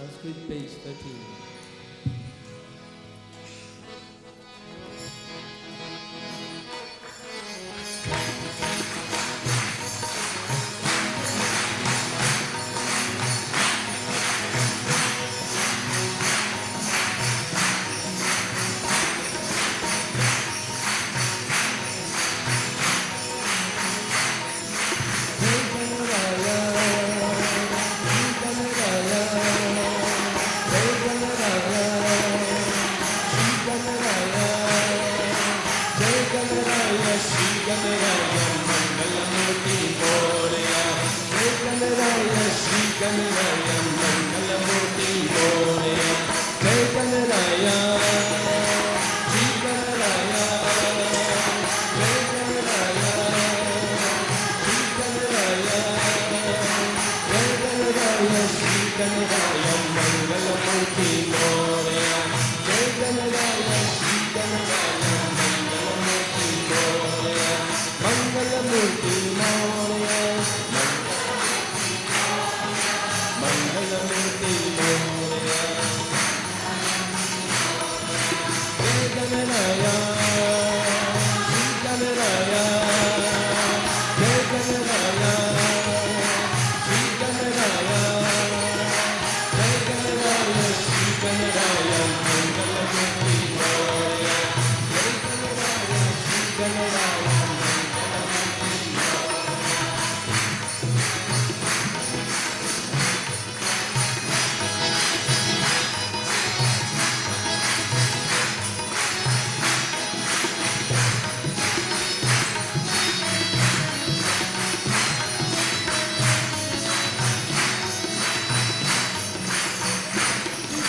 Sanskrit page 13. Ganaraya मंगलमूर्ति Morya जय गणराया श्री गणराया जय गणराया श्री गणराया जय गणराया श्री गणराया मंगलमूर्ति मोरया जय गणराया श्री गणराया मंगलमूर्ति मोरया मंगलमूर्ति मोरया मंगलमूर्ति मोरया जय गणराया श्री गणराया जय गणराया श्री गणराया जय गणराया श्री गणराया मंगलमूर्ति मोरया जय गणराया श्री गणराया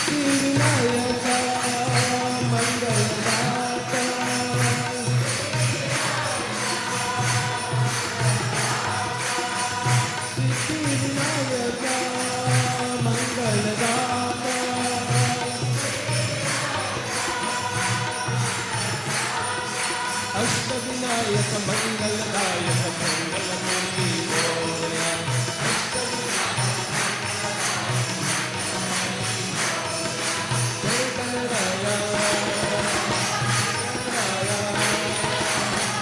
विनायका मंगलदाता विनायका मंगलदाता अष्टविनायक मंगलदायक मंगलमूर्ति मोरया जय गणराया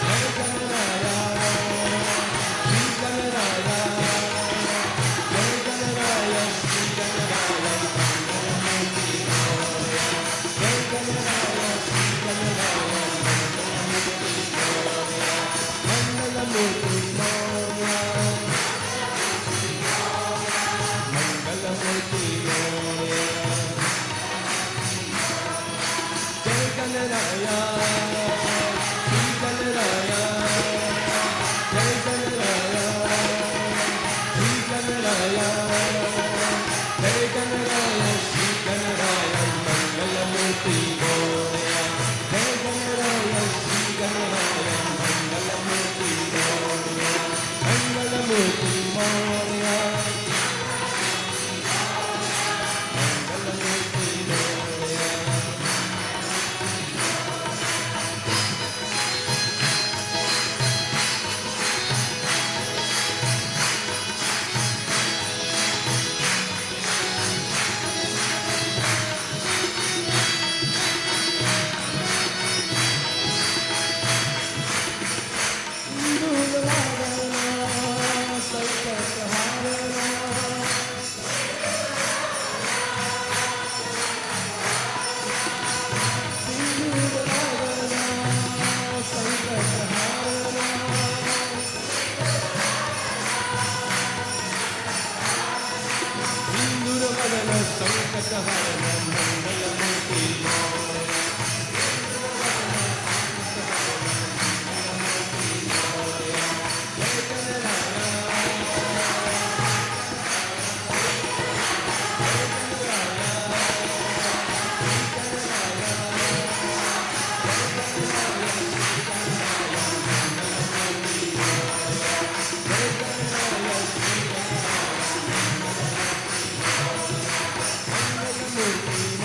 जय गणराया श्री गणराया जय गणराया श्री गणराया मंगलमूर्ति मोरया जय गणराया श्री गणराया मंगलमूर्ति मोरया मंगलमूर्ति मोरया जय गणराया श्री गणराया जय गणराया श्री गणराया जय गणराया श्री गणराया मंगलमूर्ति मोरया जय गणराया श्री गणराया मंगलमूर्ति मोरया मंगलमूर्ति मोरया मंगलमूर्ति मोरया संकटहरण मंगलमूर्ति मोरया जय गणराया मंगलमूर्ति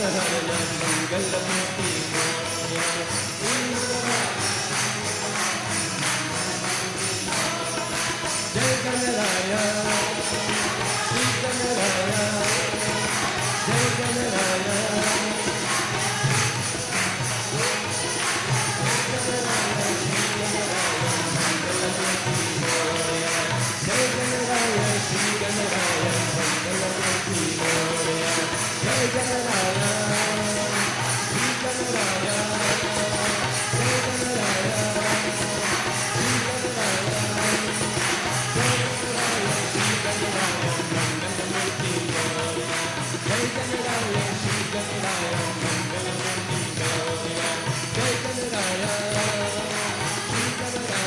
संकटहरणं मङ्गलमूर्ति जय गणराय श्री गणराय जय गणराय जय गणराय श्री गणराय मंगलमूर्ति मोरया जय गणराय श्री गणराय जय गणराय श्री गणराय जय गणराय श्री गणराय मंगलमूर्ति मोरया जय गणराय श्री गणराय मंगलमूर्ति मोरया जय गणराय श्री गणराय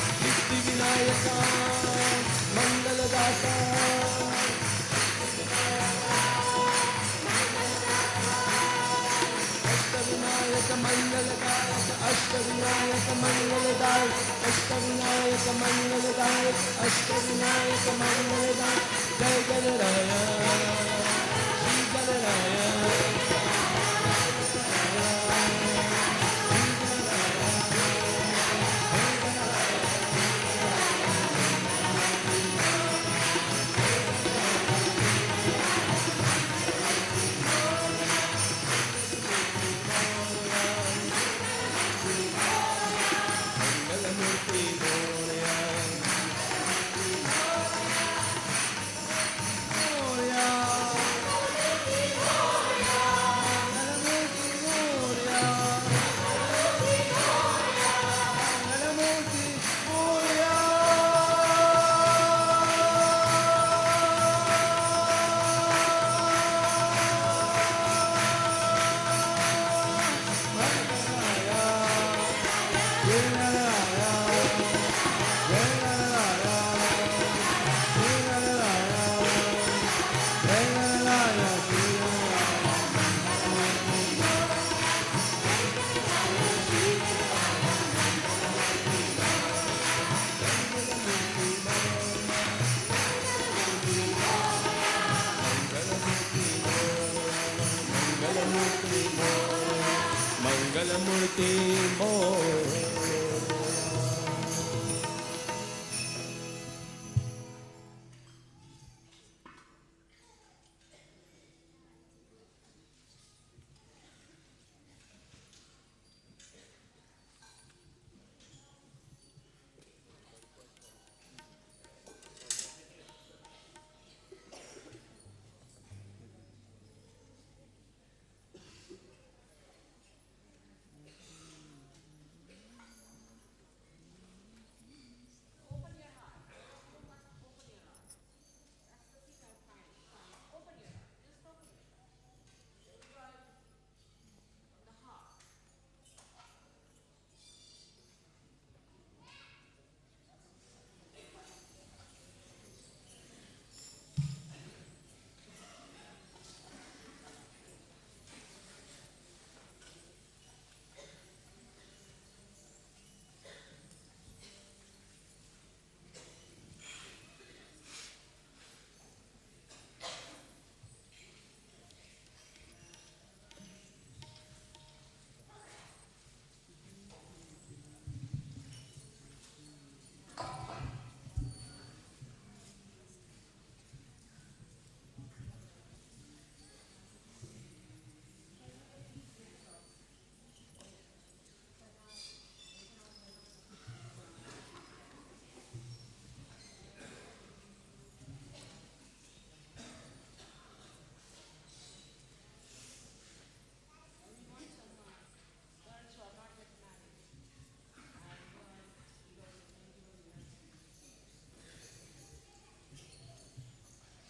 सिद्धिविनायका मंगलदाता अष्टविनायक मंगलदायक अष्टविनायक मंगलदायक अष्टविनायक मंगलदायक अष्टविनायक मंगलदायक जय Ganaraya Shri Ganaraya मंगलमूर्ति Morya Morya मंगलमूर्ति Morya मंगलमूर्ति Morya मंगलमूर्ति Morya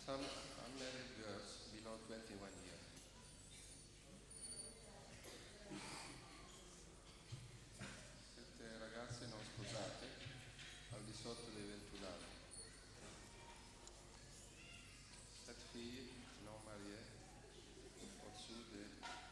Some unmarried girls below 21 years. Sette ragazze non sposate al di sotto dei 21 anni. 7 filles non mariées au-dessous des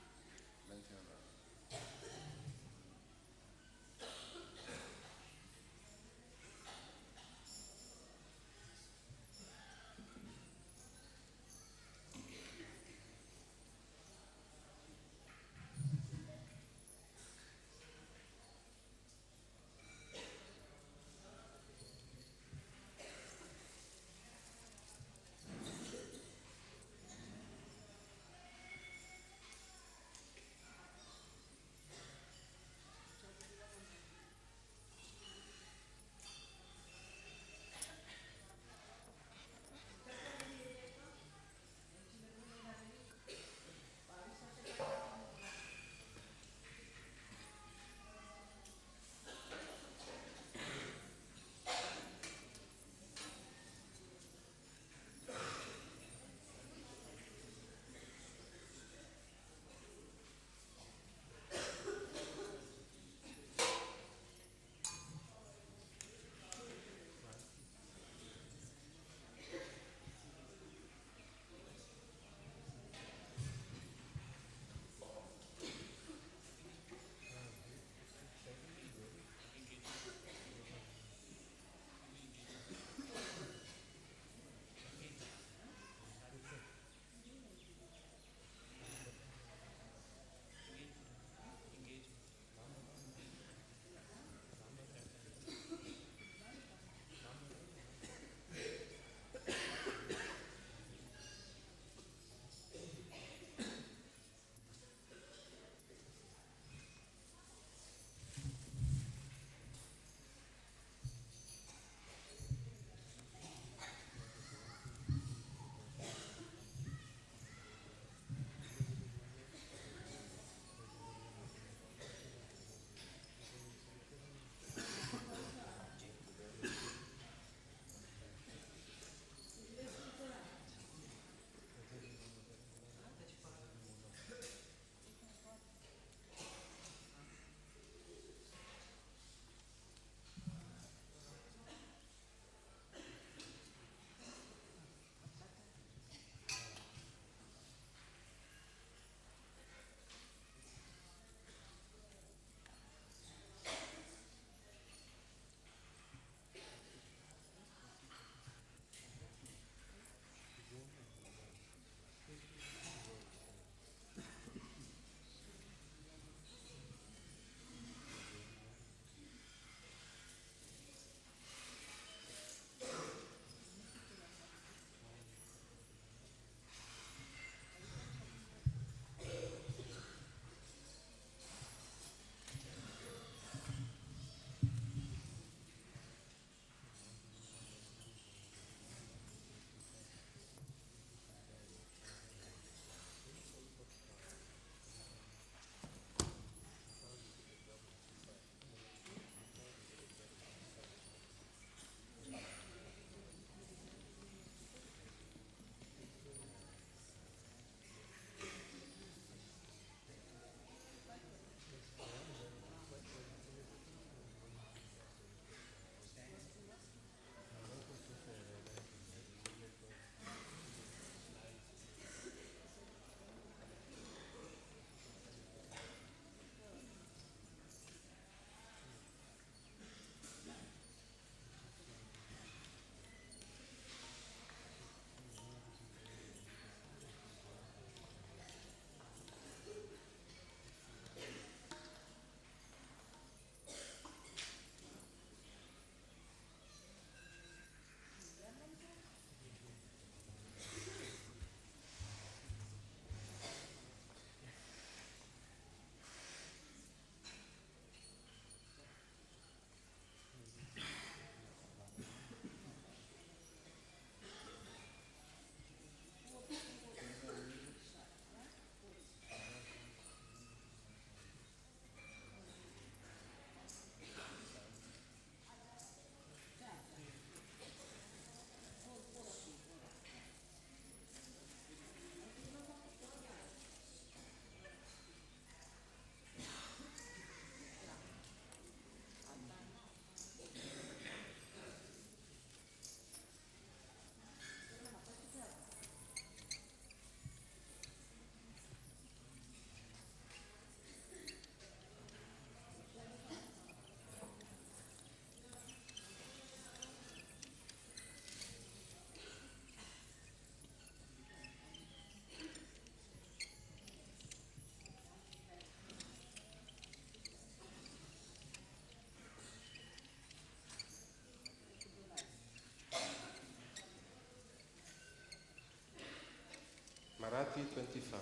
Bhakti 25.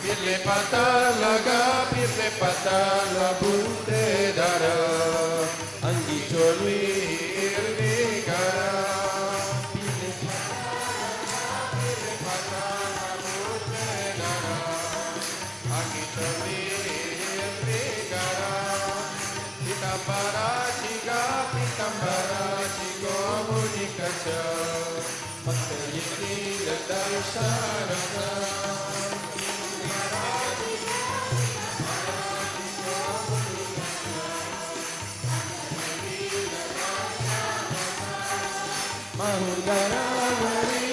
Pirle patalaga, pirle patala bunte dara, andi cholwi irni gara. Pirle patala bunte dara, andi cholwi irni gara. Pitambara chigo mudikacha, makayiti darshanaka. Mahungarawari,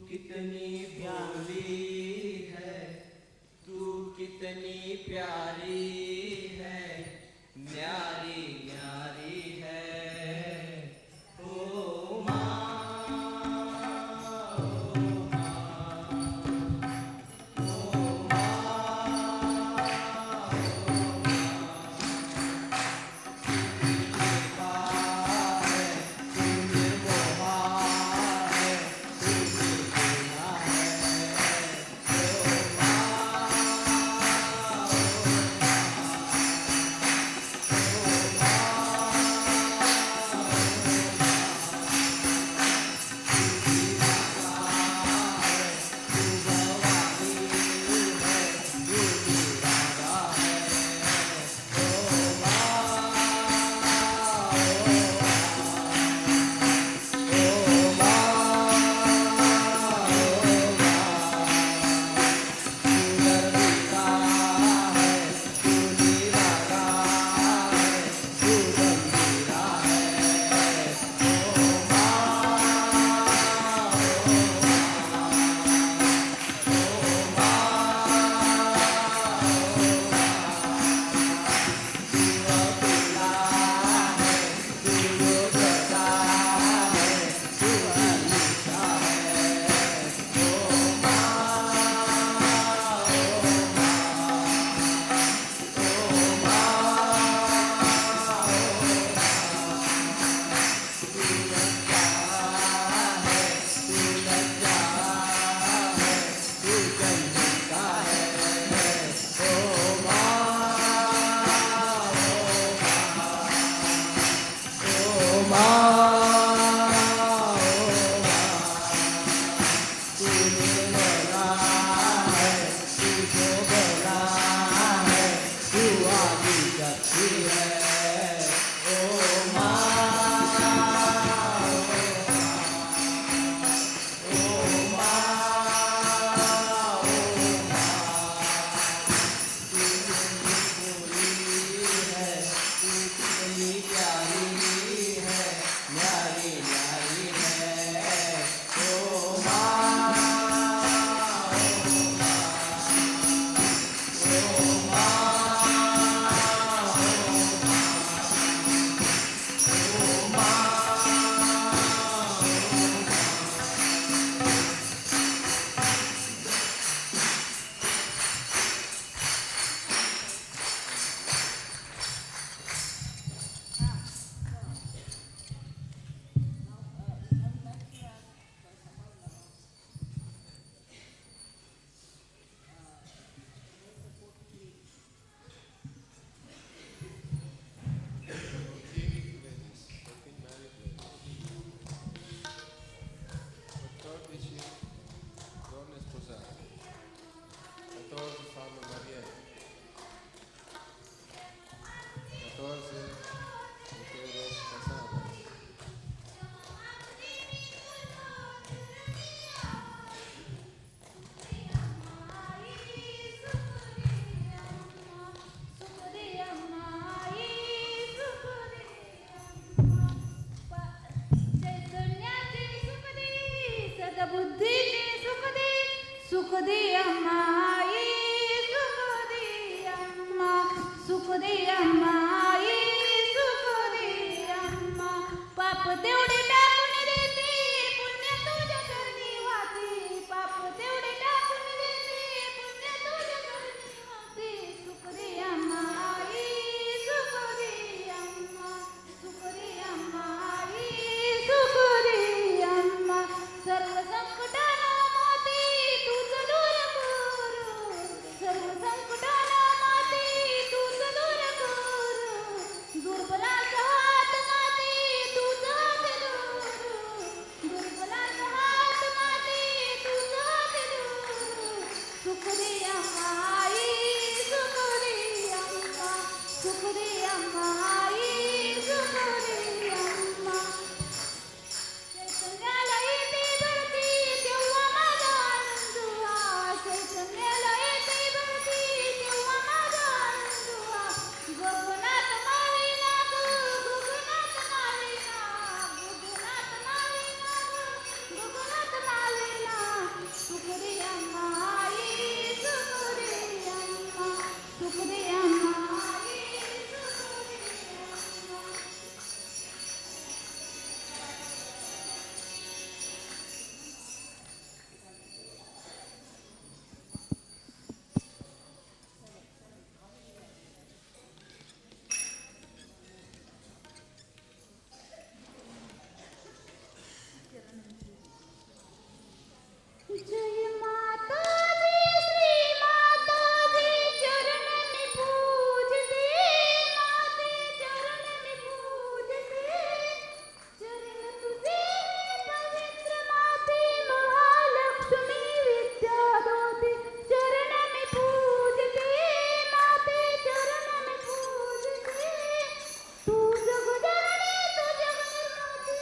कितनी प्यारी है, तू कितनी प्यारी है, न्यारी न्यारी है। ओ माँ, ओ दे अम्मा आई, सुख दे अम्मा, सुख दे अम्मा आई, सुख दे अम्मा. पाप तेवढे टाकून देते, पुण्य तुझ्या करणी वाहते. पाप तेवढे टाकून देते, पुण्य तुझ्या करणी वाहते. सुख दे अम्मा आई, सुख दे अम्मा, सुख दे अम्मा आई, सुख दे अम्मा. सर्व संकटाला माते तूच दूर करू, सर्व संकटाला माते तूच दूर करू. दुर्बलाचा हात माते तूच हात धरू, दुर्बलाचा हात माते तूच हात धरू. सुख दे अम्मा आई, सुख दे अम्मा, सुख दे अम्मा आई, सुख दे अम्मा. चैतन्याला येते भरती तेव्हा माझा आनंद व्हा, चैतन्याला येते भरती तेव्हा माझा आनंद व्हा. गगनात मावेना ग, गगनात मावेना, गगनात मावेना ग, गगनात मावेना. सुख दे अम्मा आई, सुख दे अम्मा, सुख दे अम्मा आई, सुख दे अम्मा. जय माताजी, श्री माताजी, चरण में पूजते, माते चरण में पूजते. चरण तुझे पवित्र माते, महालक्ष्मी विद्या दोते. चरण में पूजते, माते चरण में पूजते. तू जगजननी, तू जगन्माते.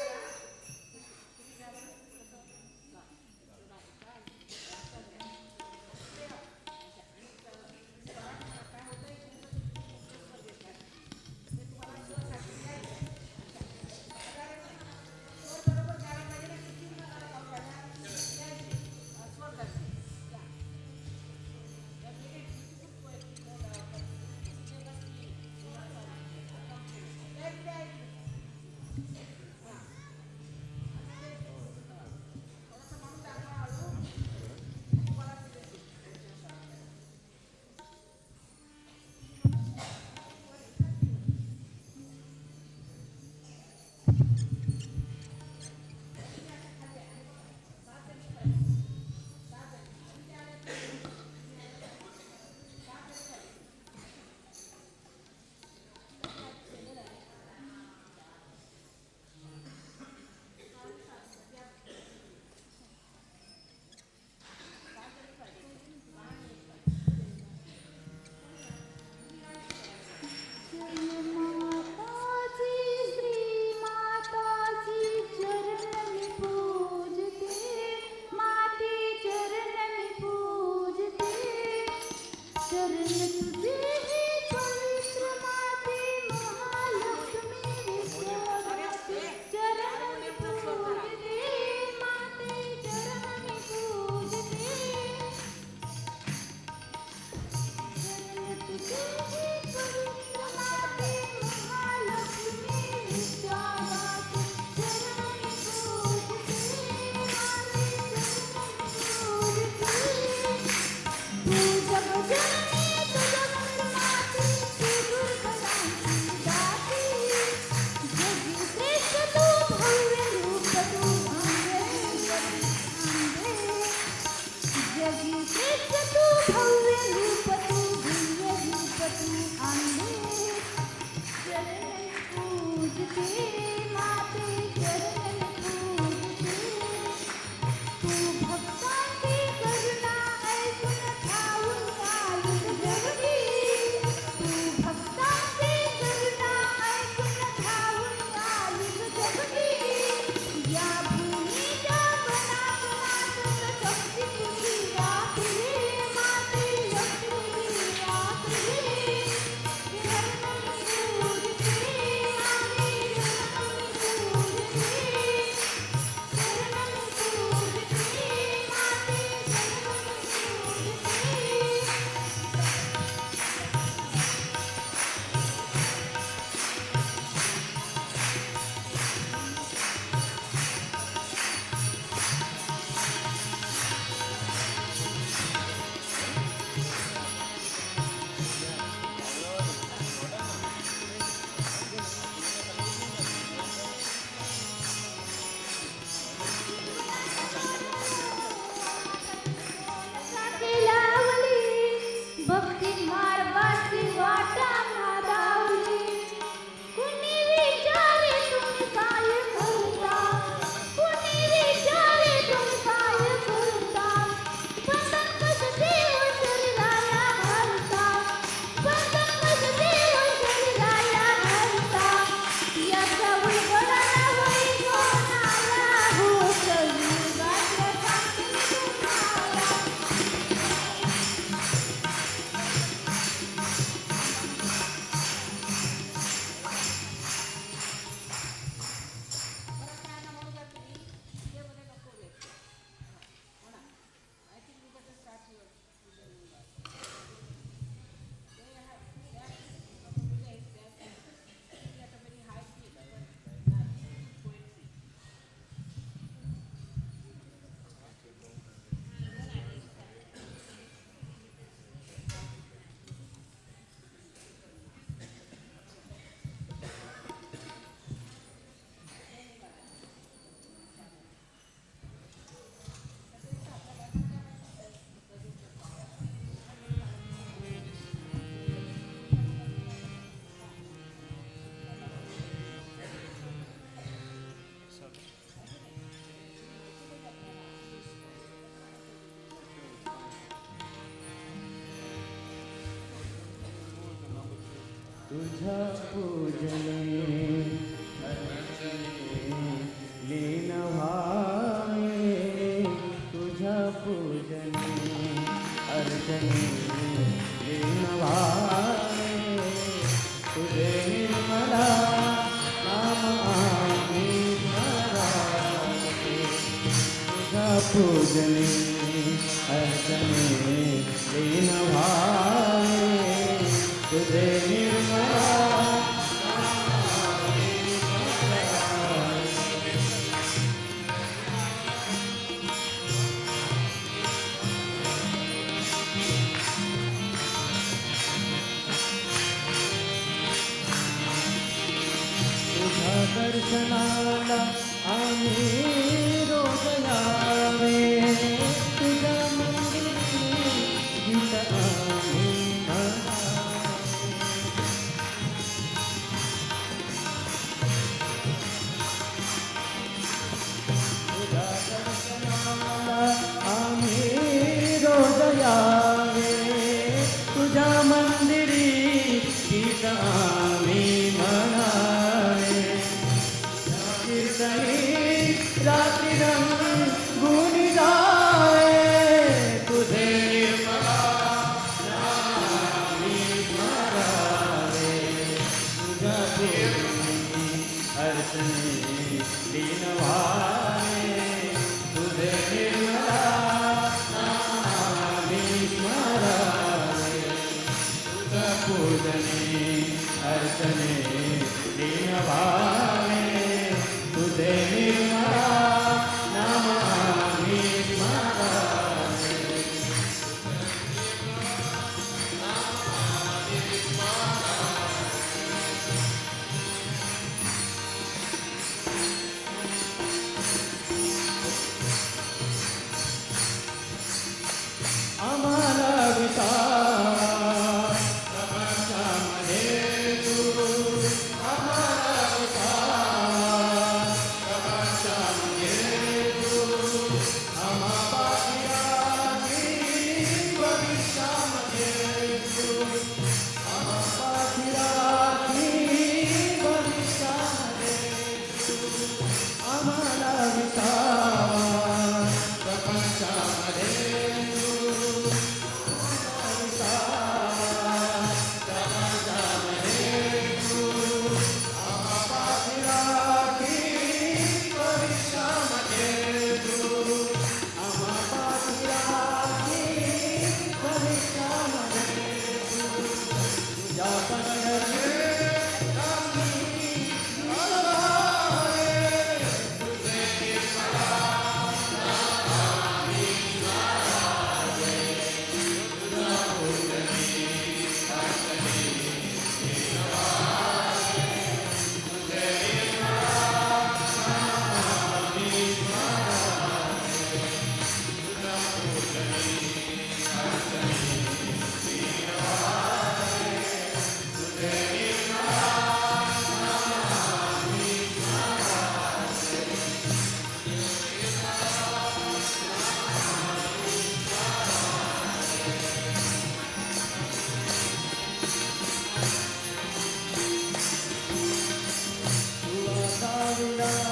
तुझा पूजने अर्चने लीन भावे तुझा पूजने अर्चने लीन भावे तुझे निर्मला नाम आम्ही स्मरावे तुझा पूजने अर्चने लीन भावे तुझे निर्मला तुझा दर्शनाला आम्ही रोज यावे तुझ्या मंदिरी गीत आम्ही तुझ्या दर्शनाला आम्ही रोज यावे तुझ्या मंदिरी गीत आम्ही म्हणावे कीर्तनी रात्री रंगून जावे तुझे निर्मला नामी स्मरावे तुझ्या पूजनी अर्चने लीन व्हावे तुझे निर्मला नामी स्मरावे तुझ्या पूजनी अर्चने लीन व्हावे तुझे निर्मला नाम आम्ही स्मरावे आम्हाला विसावा प्रपंचामध्ये तू आम्हाला विसावा प्रपंचामध्ये तू आम्हा पाठीराखी भविष्यामध्ये तू आम्हा पाठीराखी भविष्यामध्ये तू आम्हाला विसावा प्रपंचामध्ये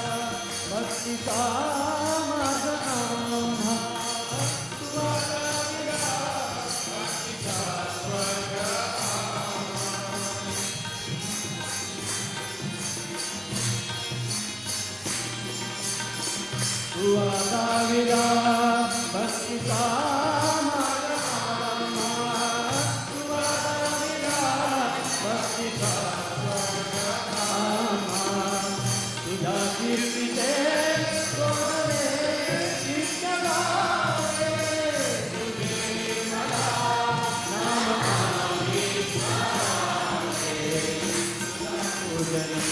भक्तीचा मार्ग आम्हा भक्तीचा स्वर्ग तू आता विरा भक्तीचा मार्ग आम्हा तू आता विरा भक्तीचा स्वर्ग आम्हा तुझ्या कीर्तीचे सोडले चित्त गावे तुझे निर्मला नाम आम्ही स्मरावे तुझ्या पूजनी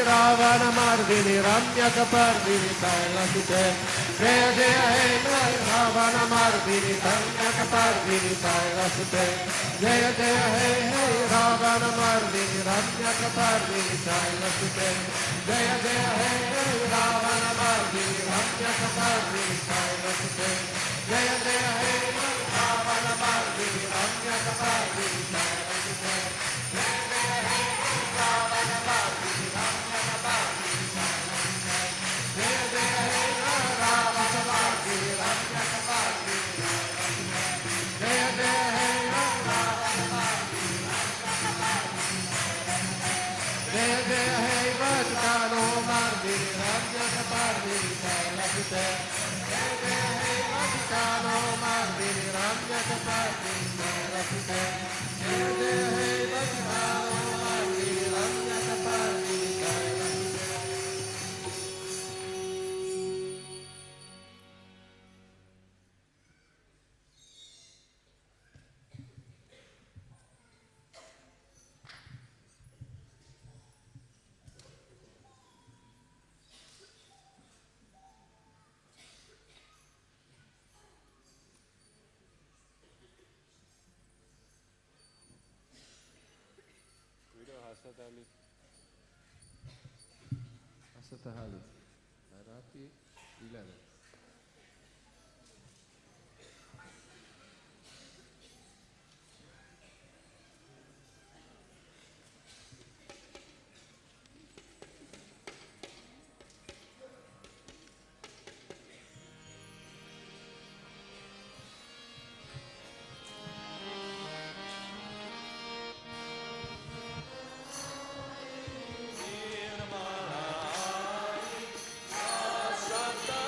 Ravana Mardini Ramya Kapardini Kailasute Jaya Jaya Hey Ravana Mardini Ramya Kapardini Kailasute Jaya Jaya Hey Ravana Mardini Ramya Kapardini Kailasute Jaya Jaya Hey Ravana Mardini Ramya Kapardini Kailasute Jaya Jaya Hey Ravana Mardini Ramya Kapardini Kailasute Jaya Jaya Hey Ravana Mardini Jaya Asatali. Asatahali. Narati 11. Nirmala Asata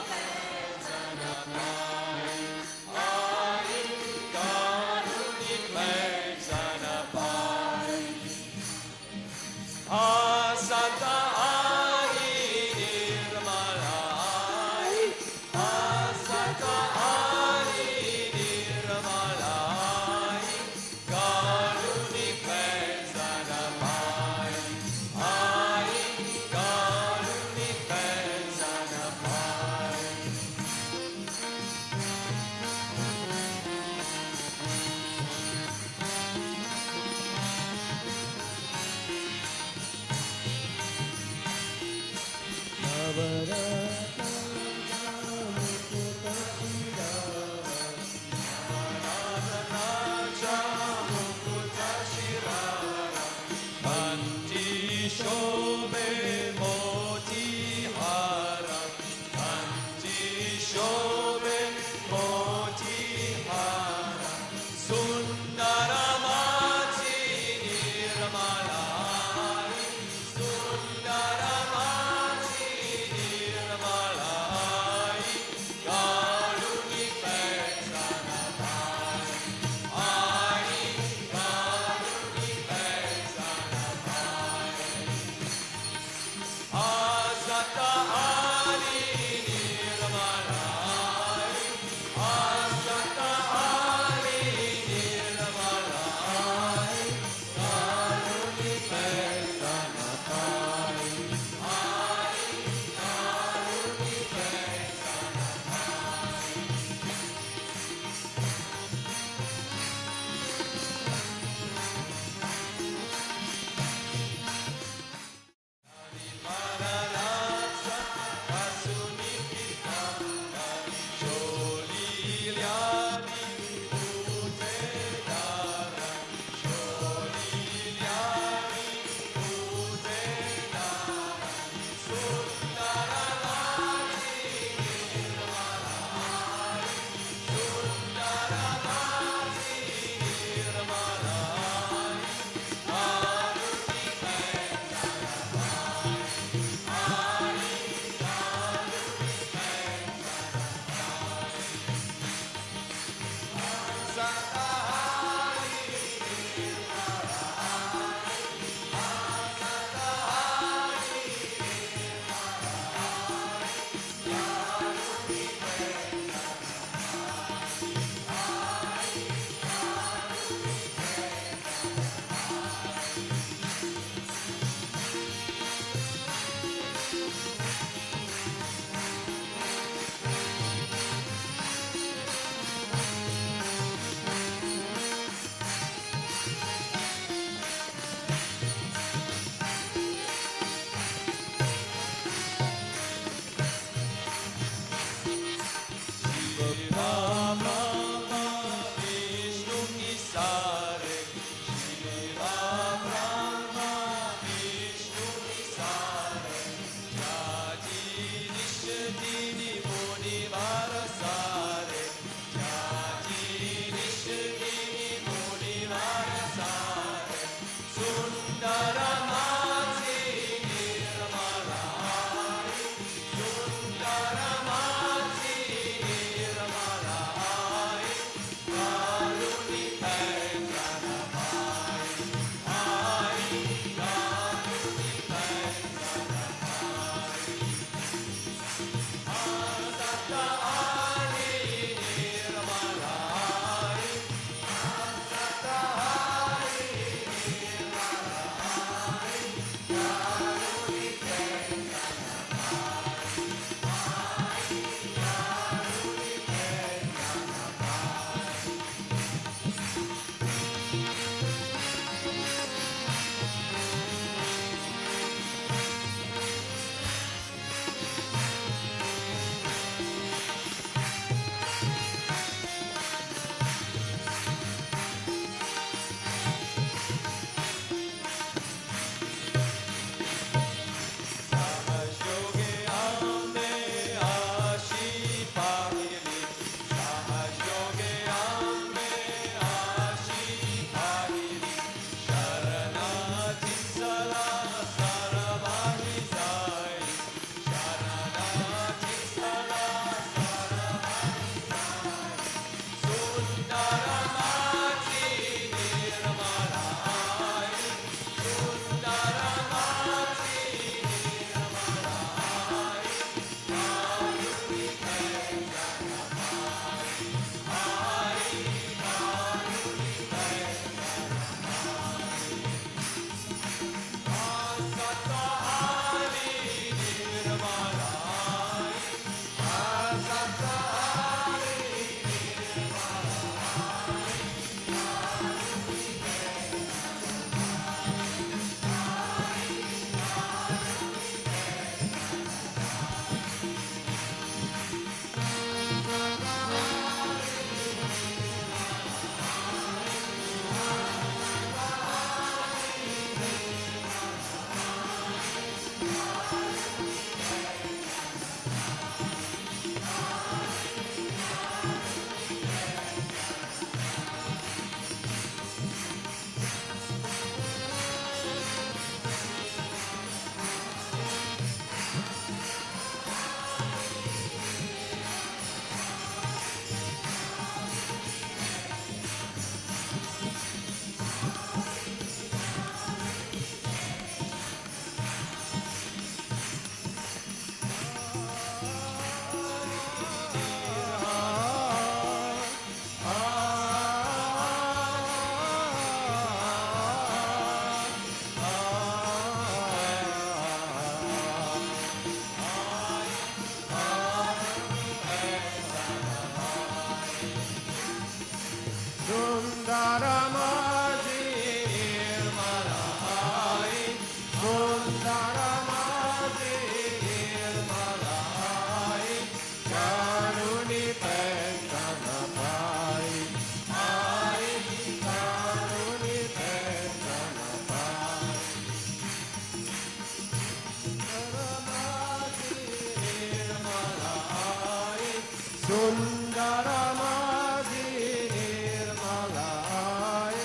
Sundaramadi Nirmalai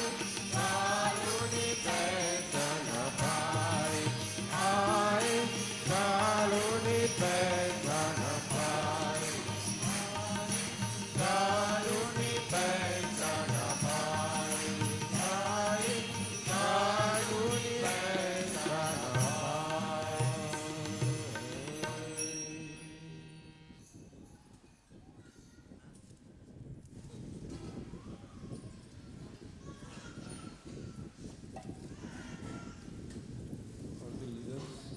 Kaluni Petanapai Ai Kaluni Petanapai Kaluni Petanapai Ai Kaluni All the leaders.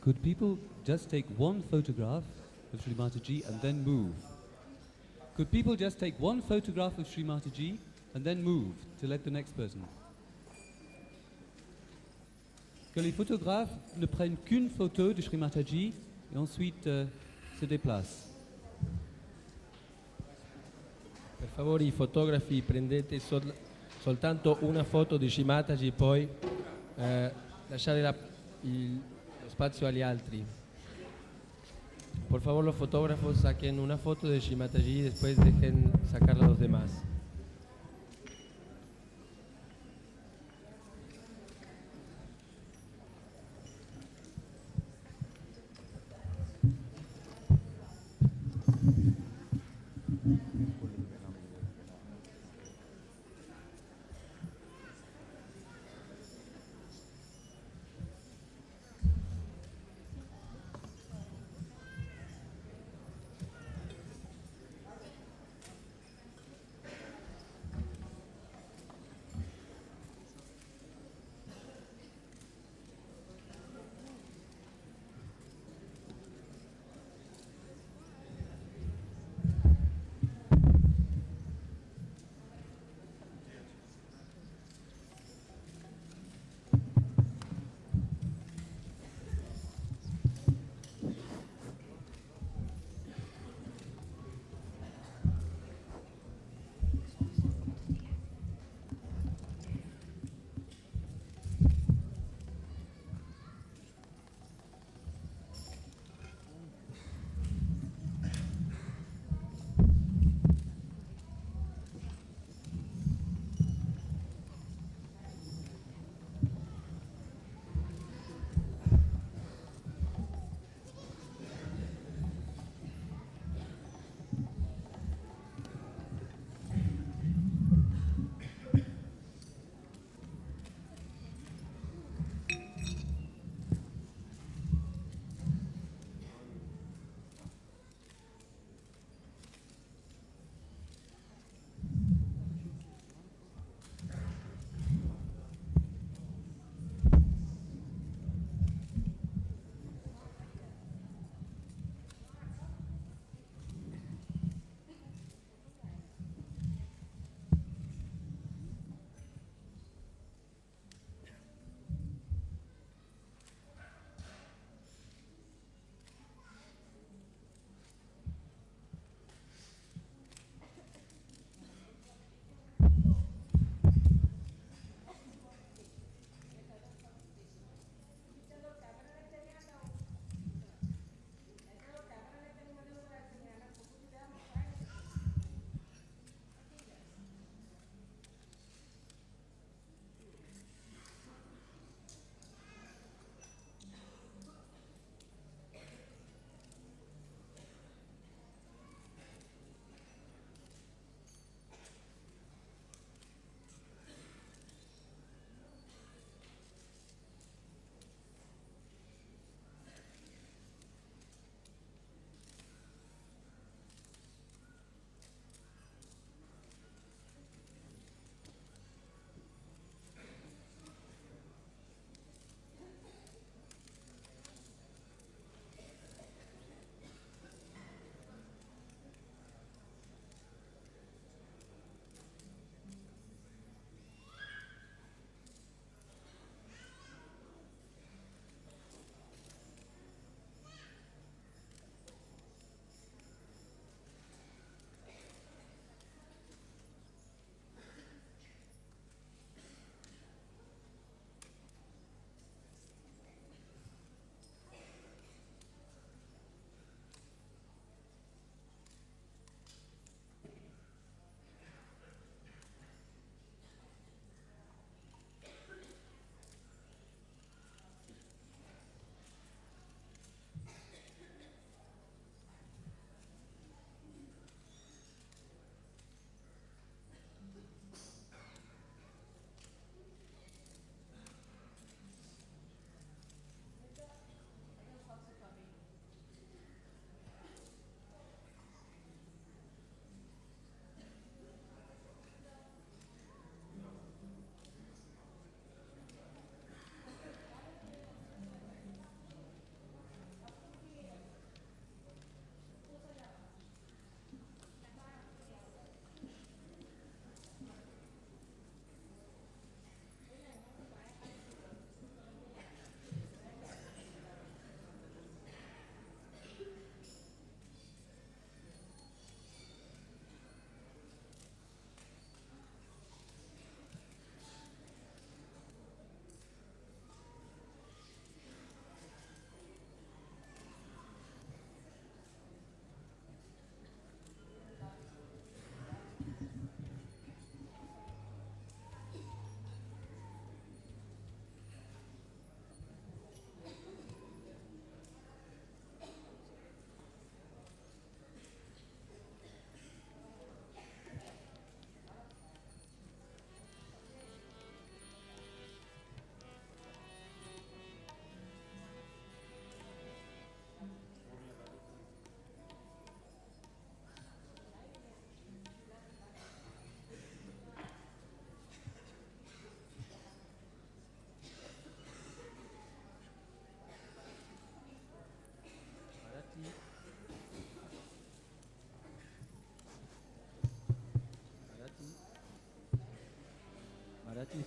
Could people just take one photograph of Sri Mataji and then move? Could people just take one photograph of Sri Mataji and then move to let the next person? Que les photographes ne prennent qu'une photo de Sri Mataji et ensuite se déplacent. Per favore i fotografi prendete soltanto una foto di Shimataji e poi lasciare lo spazio agli altri. Por favor los fotógrafos saquen una foto de Shimataji y después dejen sacarla a los demás.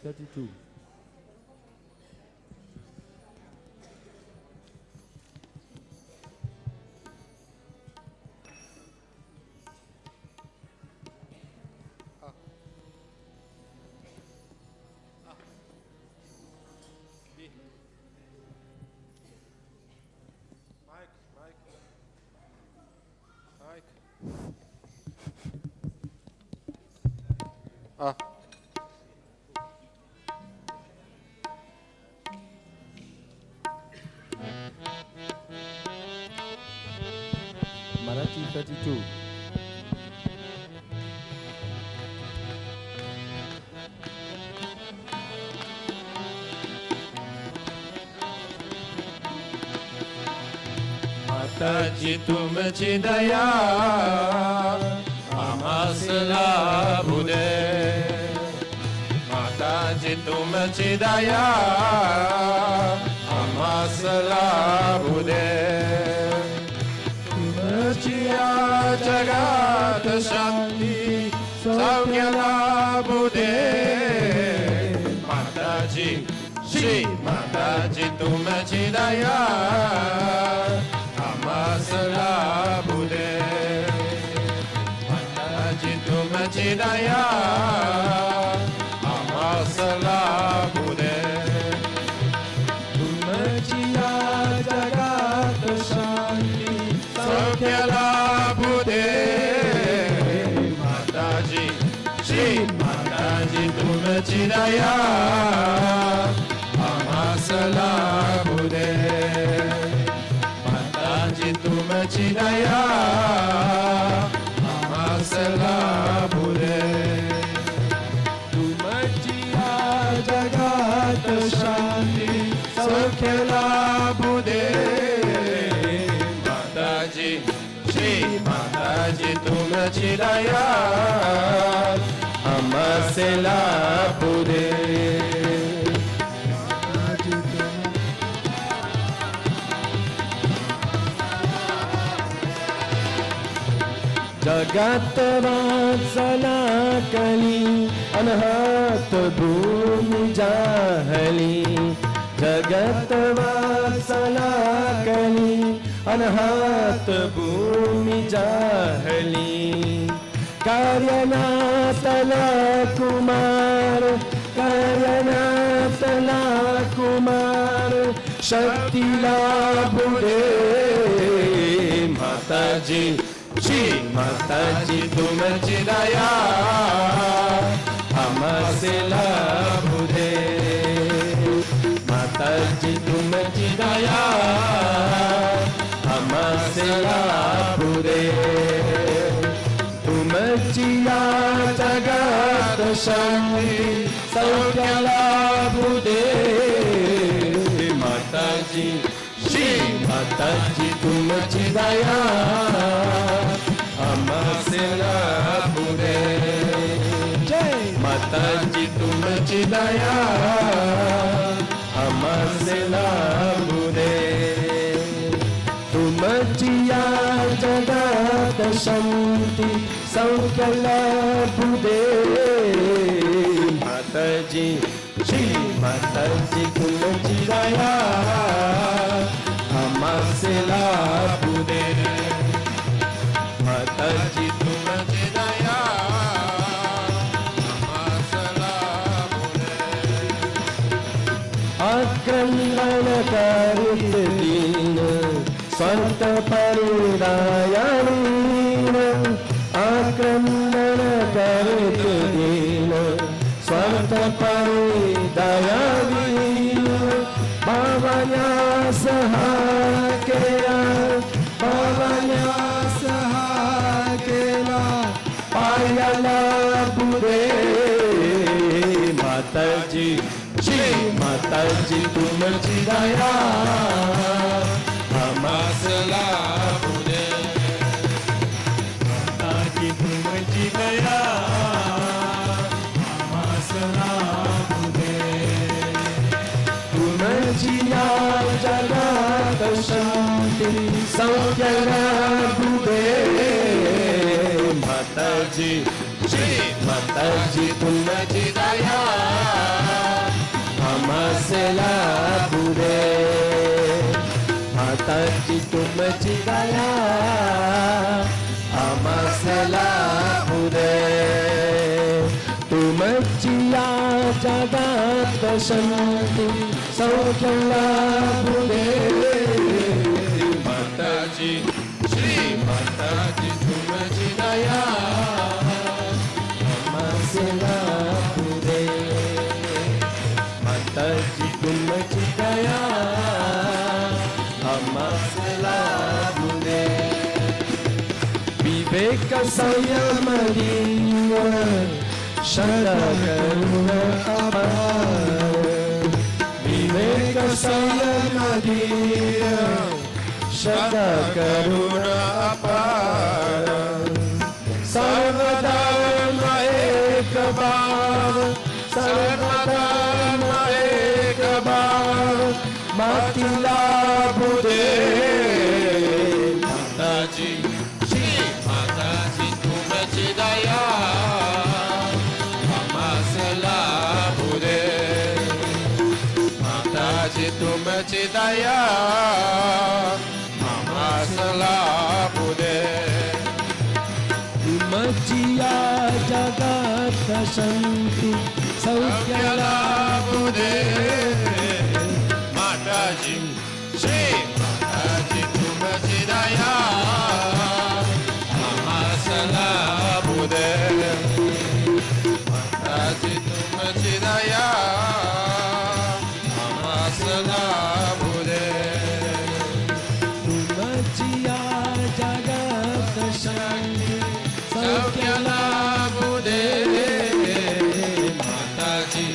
32. Ah. Marathi 32. माताजी तुमची दया आम्हास लाभू दे. माताजी तुमची दया आम्हास लाभू दे. तुमची या जगात शांती सौख्य लाभू दे. माताजी श्री माताजी तुमची दया आम्हास लाभू दे. माताजी तुमची दया आम्हास लाभू दे. तुमची या जगात शांती सौख्य लाभू दे. माताजी श्री माताजी तुमची दया आम्हास लाभू दे. माताजी तुमची दया आम्हास लाभू दे. तुमची या जगात शांती सौख्य लाभू दे. माताजी श्री माताजी तुमची दया आम्हास लाभू दे. जगात वाचला कली अनहत भूमी जाहली. जगत वाचला कली अनहत भूमी जाहली. कार्यनातला कुमार कार्यनातला कुमार शक्तीला बुडे. माताजी श्री माताजी तुमची दया आम्हास लाभू दे. माताजी तुमची दया आम्हास लाभू दे. तुमची या जगात शांती सौख्य लाभू दे. माताजी श्री माताजी तुमची दया आम्हास लाभू दे. जय माताजी तुमची दया आम्हास लाभू दे. तुमची या जगात शांती सौख्य लाभू दे. माताजी श्री माताजी तुमची दया आम्हास लाभू दे. माताजी तुमची दया आम्हास लाभू दे. आक्रमण करीत दीन स्वार्थ परिदायानीन. आक्रमण करीत दीन स्वार्थ परिदायानीन. बाबाया सहाय केला बाबाया सहाय केला पायाला बुडे. माताजी श्री माताजी तुमची दया आम्हास लाभू दे. माताजी तुमची दया आम्हास लाभू दे. तुमची या जगात शांती सौख्य लाभू दे. माताजी श्री माताजी तुमची दया bude Mataji tumachi daya amasela bude tumachi ya jagat shanti saukyala bude Mataji Shri Mataji tumachi daya amasela bude Mataji tumachi daya amasela bude Viveka Sayamariya Shara Karuna Apar Viveka Sayamariya Shara Karuna Apar Sarvadharma Ekabhav Sarvadharma Ekabhav Matila Bude Mataji Daya amasela bude Mataji tumachi daya amasela bude Tumachiya jagat shanti saukyala bude Mataji Shri Mataji tumachi daya amasela bude Mataji tumachi daya amasela bude Tumachiya jagat shanti saukyala bude Mataji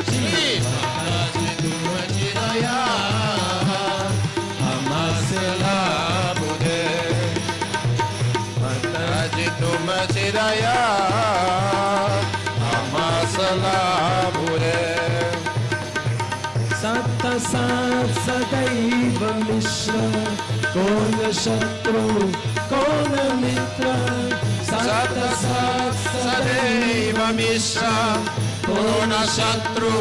Shri Mataji tumachi daya amasela bude Mataji tumachi daya amasela bude Satta sat sadaiva mishra Kona shatru kona mitra Satta sat sadaiva mishra Kona shatru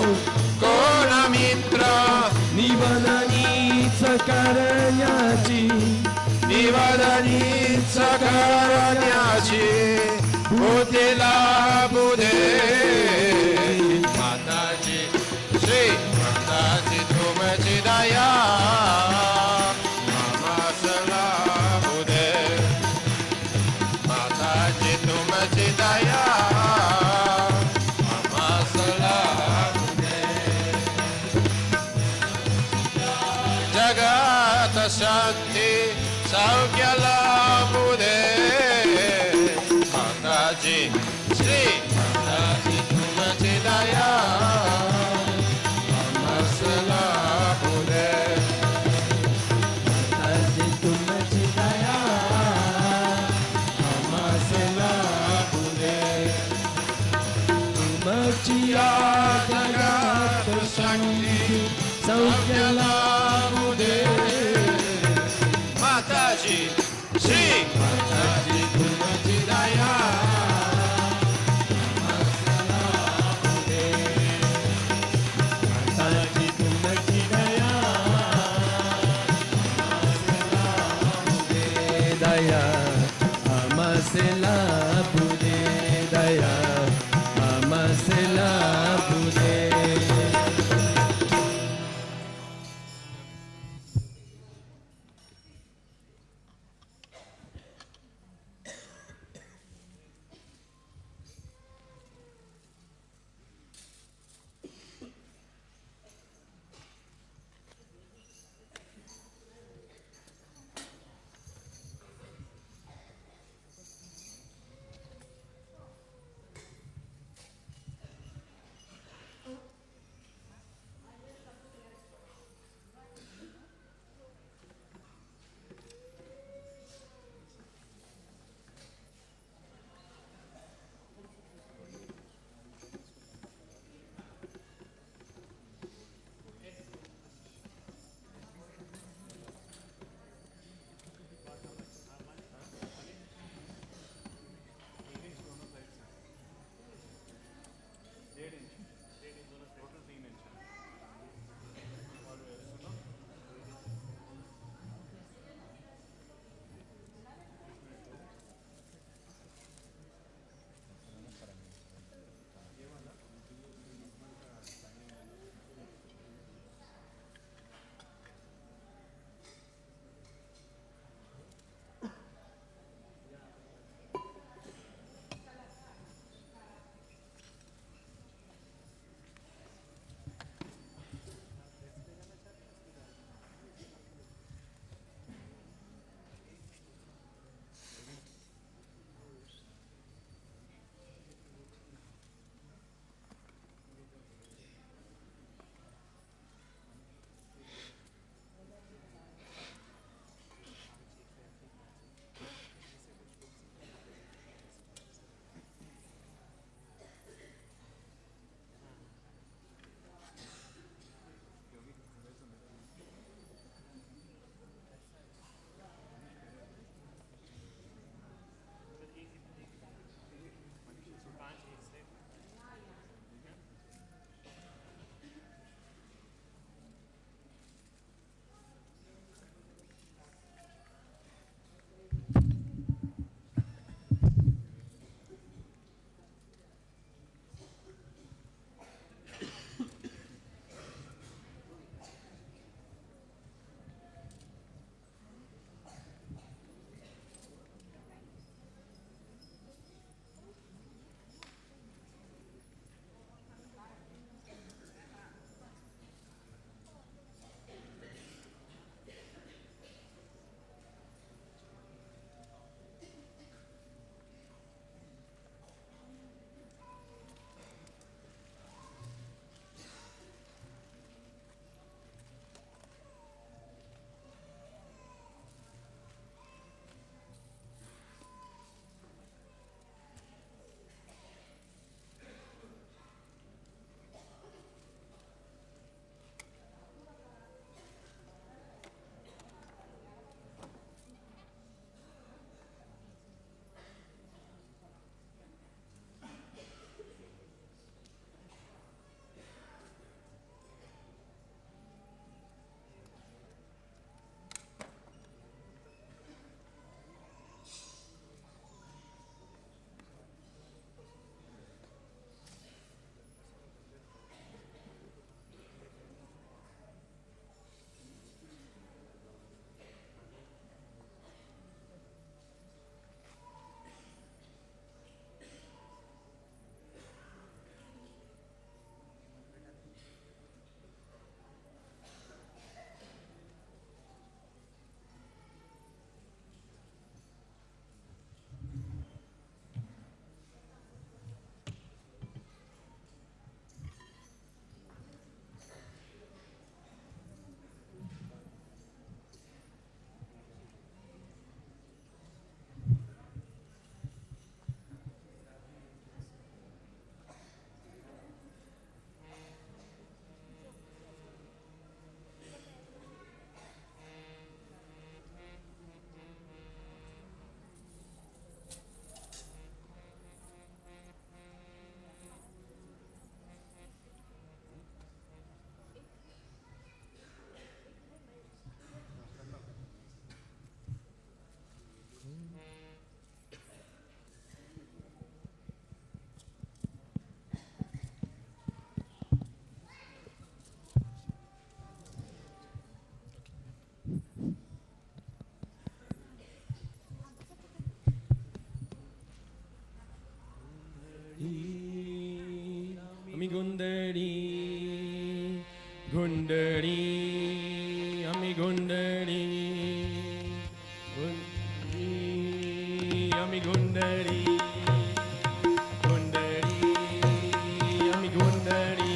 kona mitra Nivadanitsa karanyachi Nivadanitsa karanyachi Bhutila bude Mataji Shri Mataji tumachi daya amasela bude Mataji tumachi daya amasela bude Jagat shanti saukyala bude Mataji Shri Mataji tumachi daya amasela bude Mataji tumachi daya amasela bude Tumachiya jagat shanti saukyala bude Mataji Shri Mataji tumachi daya amasela bude Mataji tumachi daya amasela bude daya amasela bude Gundari, Ami Gundari, Ami Gundari, Gundari, Ami Gundari.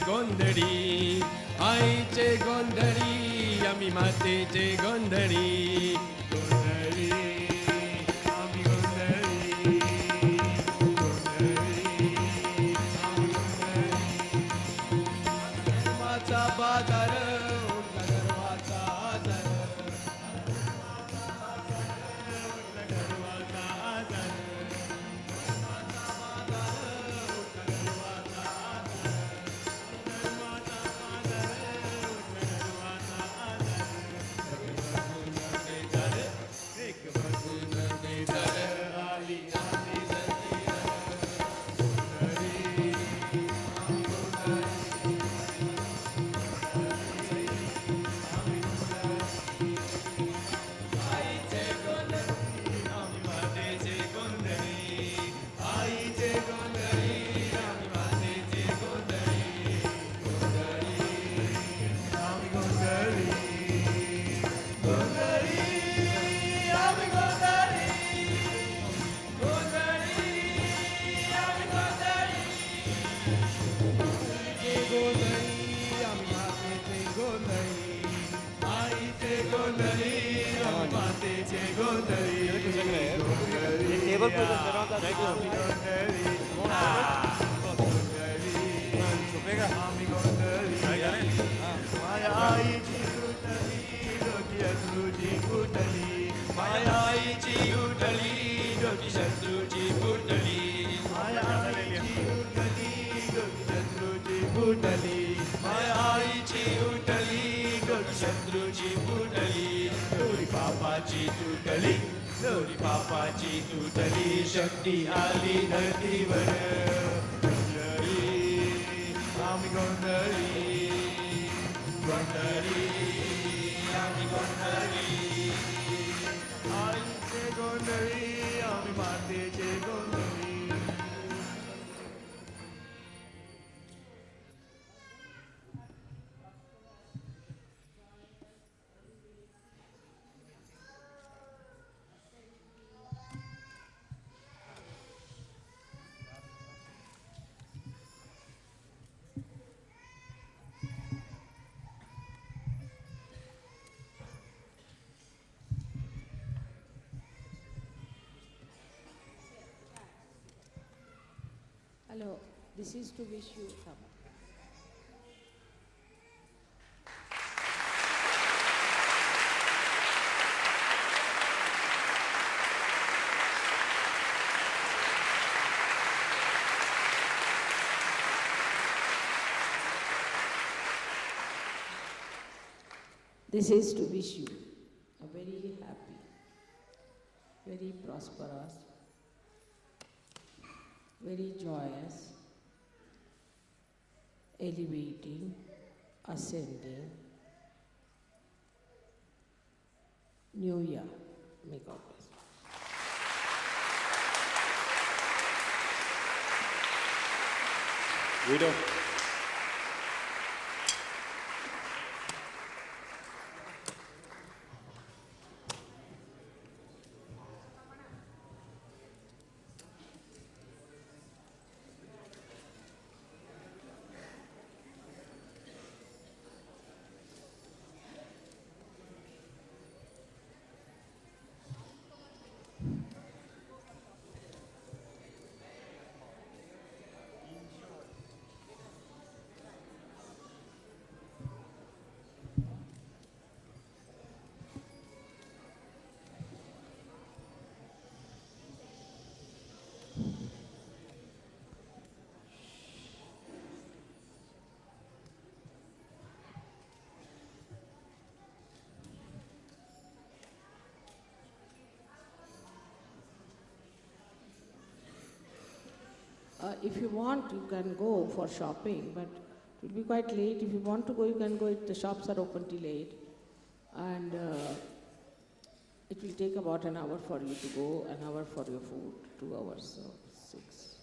Gondari, ai che gondari, ami mate che gondari, gondari, ami gondari, gondari, ami gondari. Mata badar, nagar mata adar, nagar mata adar. लोरी पापाची तुटली शक्ती आली धरतीवर गोंधळी आम्ही गोंधळी गोंधळी आम्ही गोंधळी आईचे गोंधळी आम्ही मातेचे गोंधळी. Hello, this is to wish you some. This is to wish you a very happy, very prosperous, very joyous, elevating, ascending New Year. May God bless you. Guido. if you want, you can go for shopping, but it will be quite late. If you want to go, you can go. The shops are open till 8. And it will take about an hour for you to go, an hour for your food, 2 hours, so 6.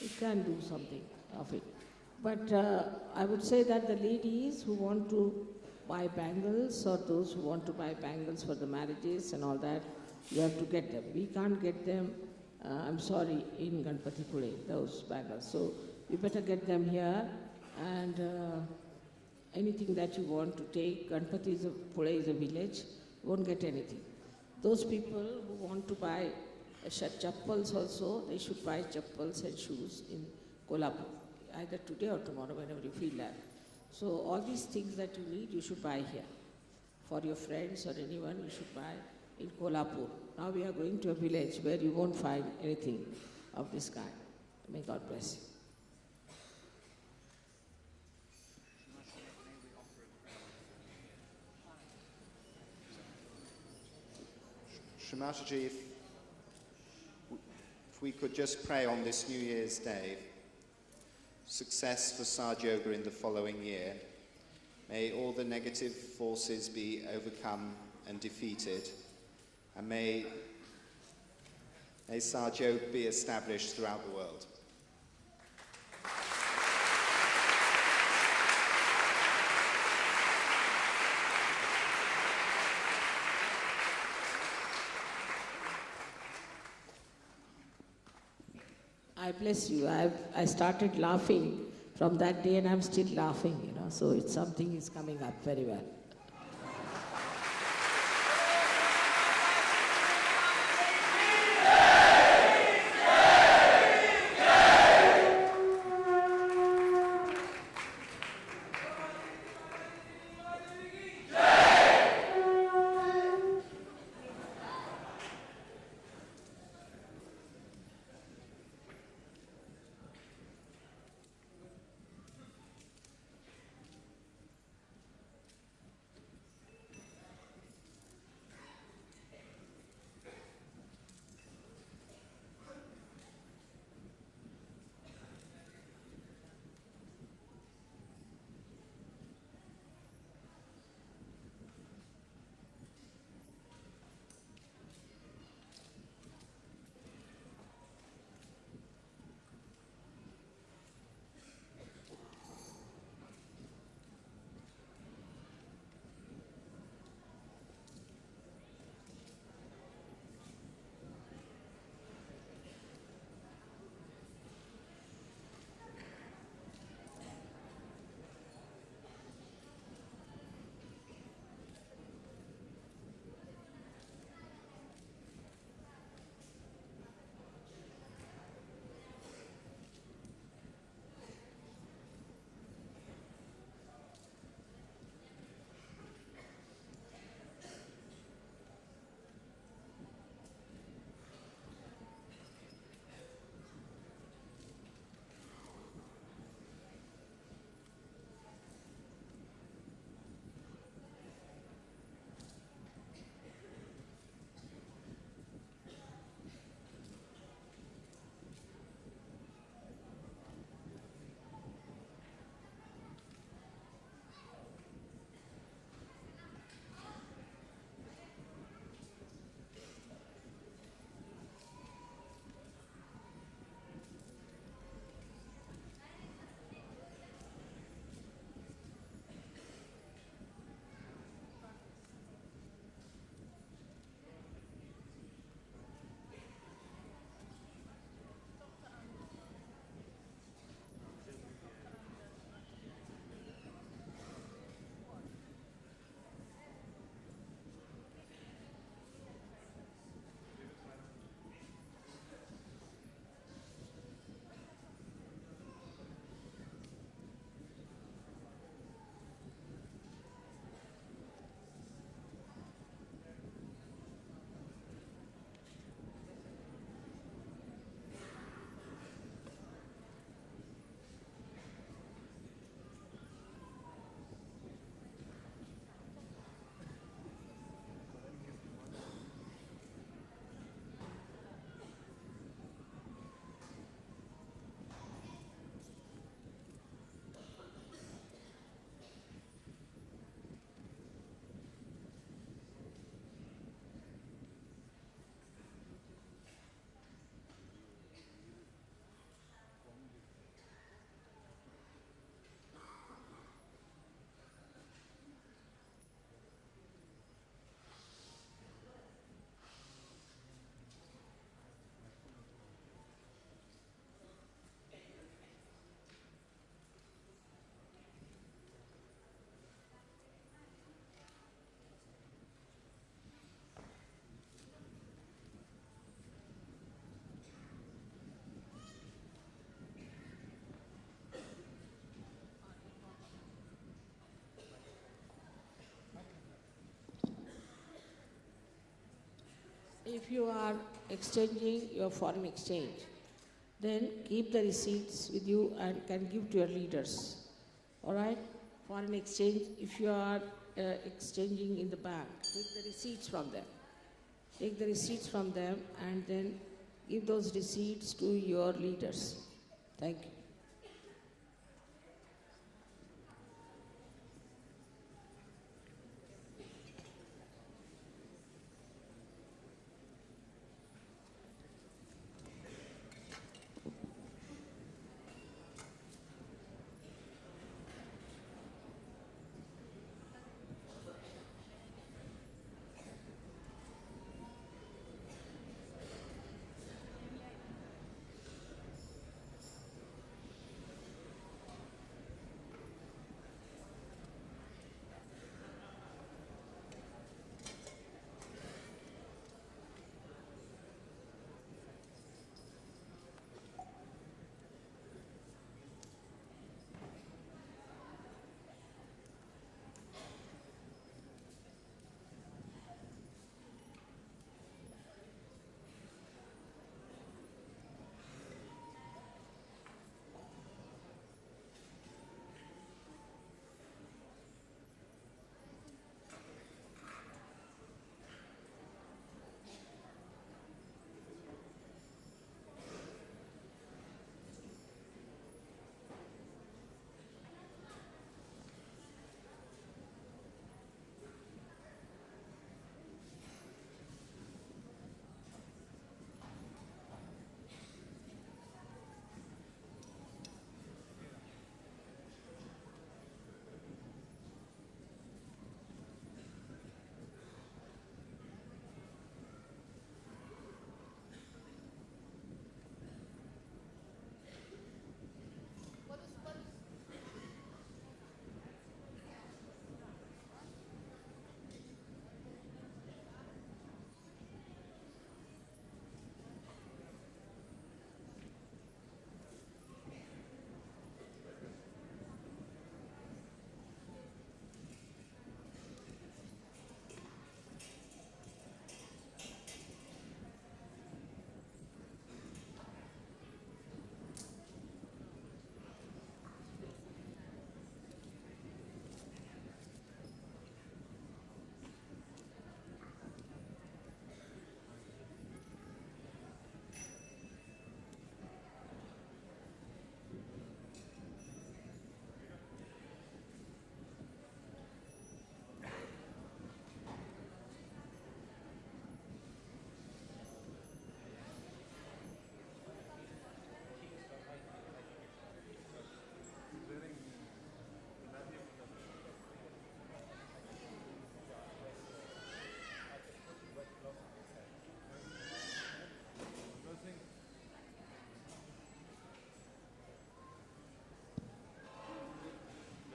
You can do something of it. But I would say that the ladies who want to buy bangles, or those who want to buy bangles for the marriages and all that, you have to get them. We can't get them, I'm sorry, in Ganpatipule, those bangles. So you better get them here, and anything that you want to take. Ganpatipule is a village, you won't get anything. Those people who want to buy chappals also, they should buy chappals and shoes in Kolhapur, either today or tomorrow, whenever you feel like. So all these things that you need, you should buy here. For your friends or anyone, you should buy in Kolhapur. Now we are going to a village where you won't find anything of this kind. May God bless you. Shri Mataji, if we could just pray on this New Year's Day, success for Saj Yoga in the following year. May all the negative forces be overcome and defeated, and may Saj Yoga be established throughout the world. I bless you. I started laughing from that day, and I'm still laughing, so it's something is coming up very well. if you are exchanging your foreign exchange, then keep the receipts with you and can give to your leaders. All right? Foreign exchange, if you are exchanging in the bank, take the receipts from them. Take the receipts from them and then give those receipts to your leaders. Thank you.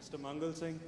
Mr. Mangal Singh.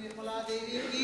Nirmala Devi की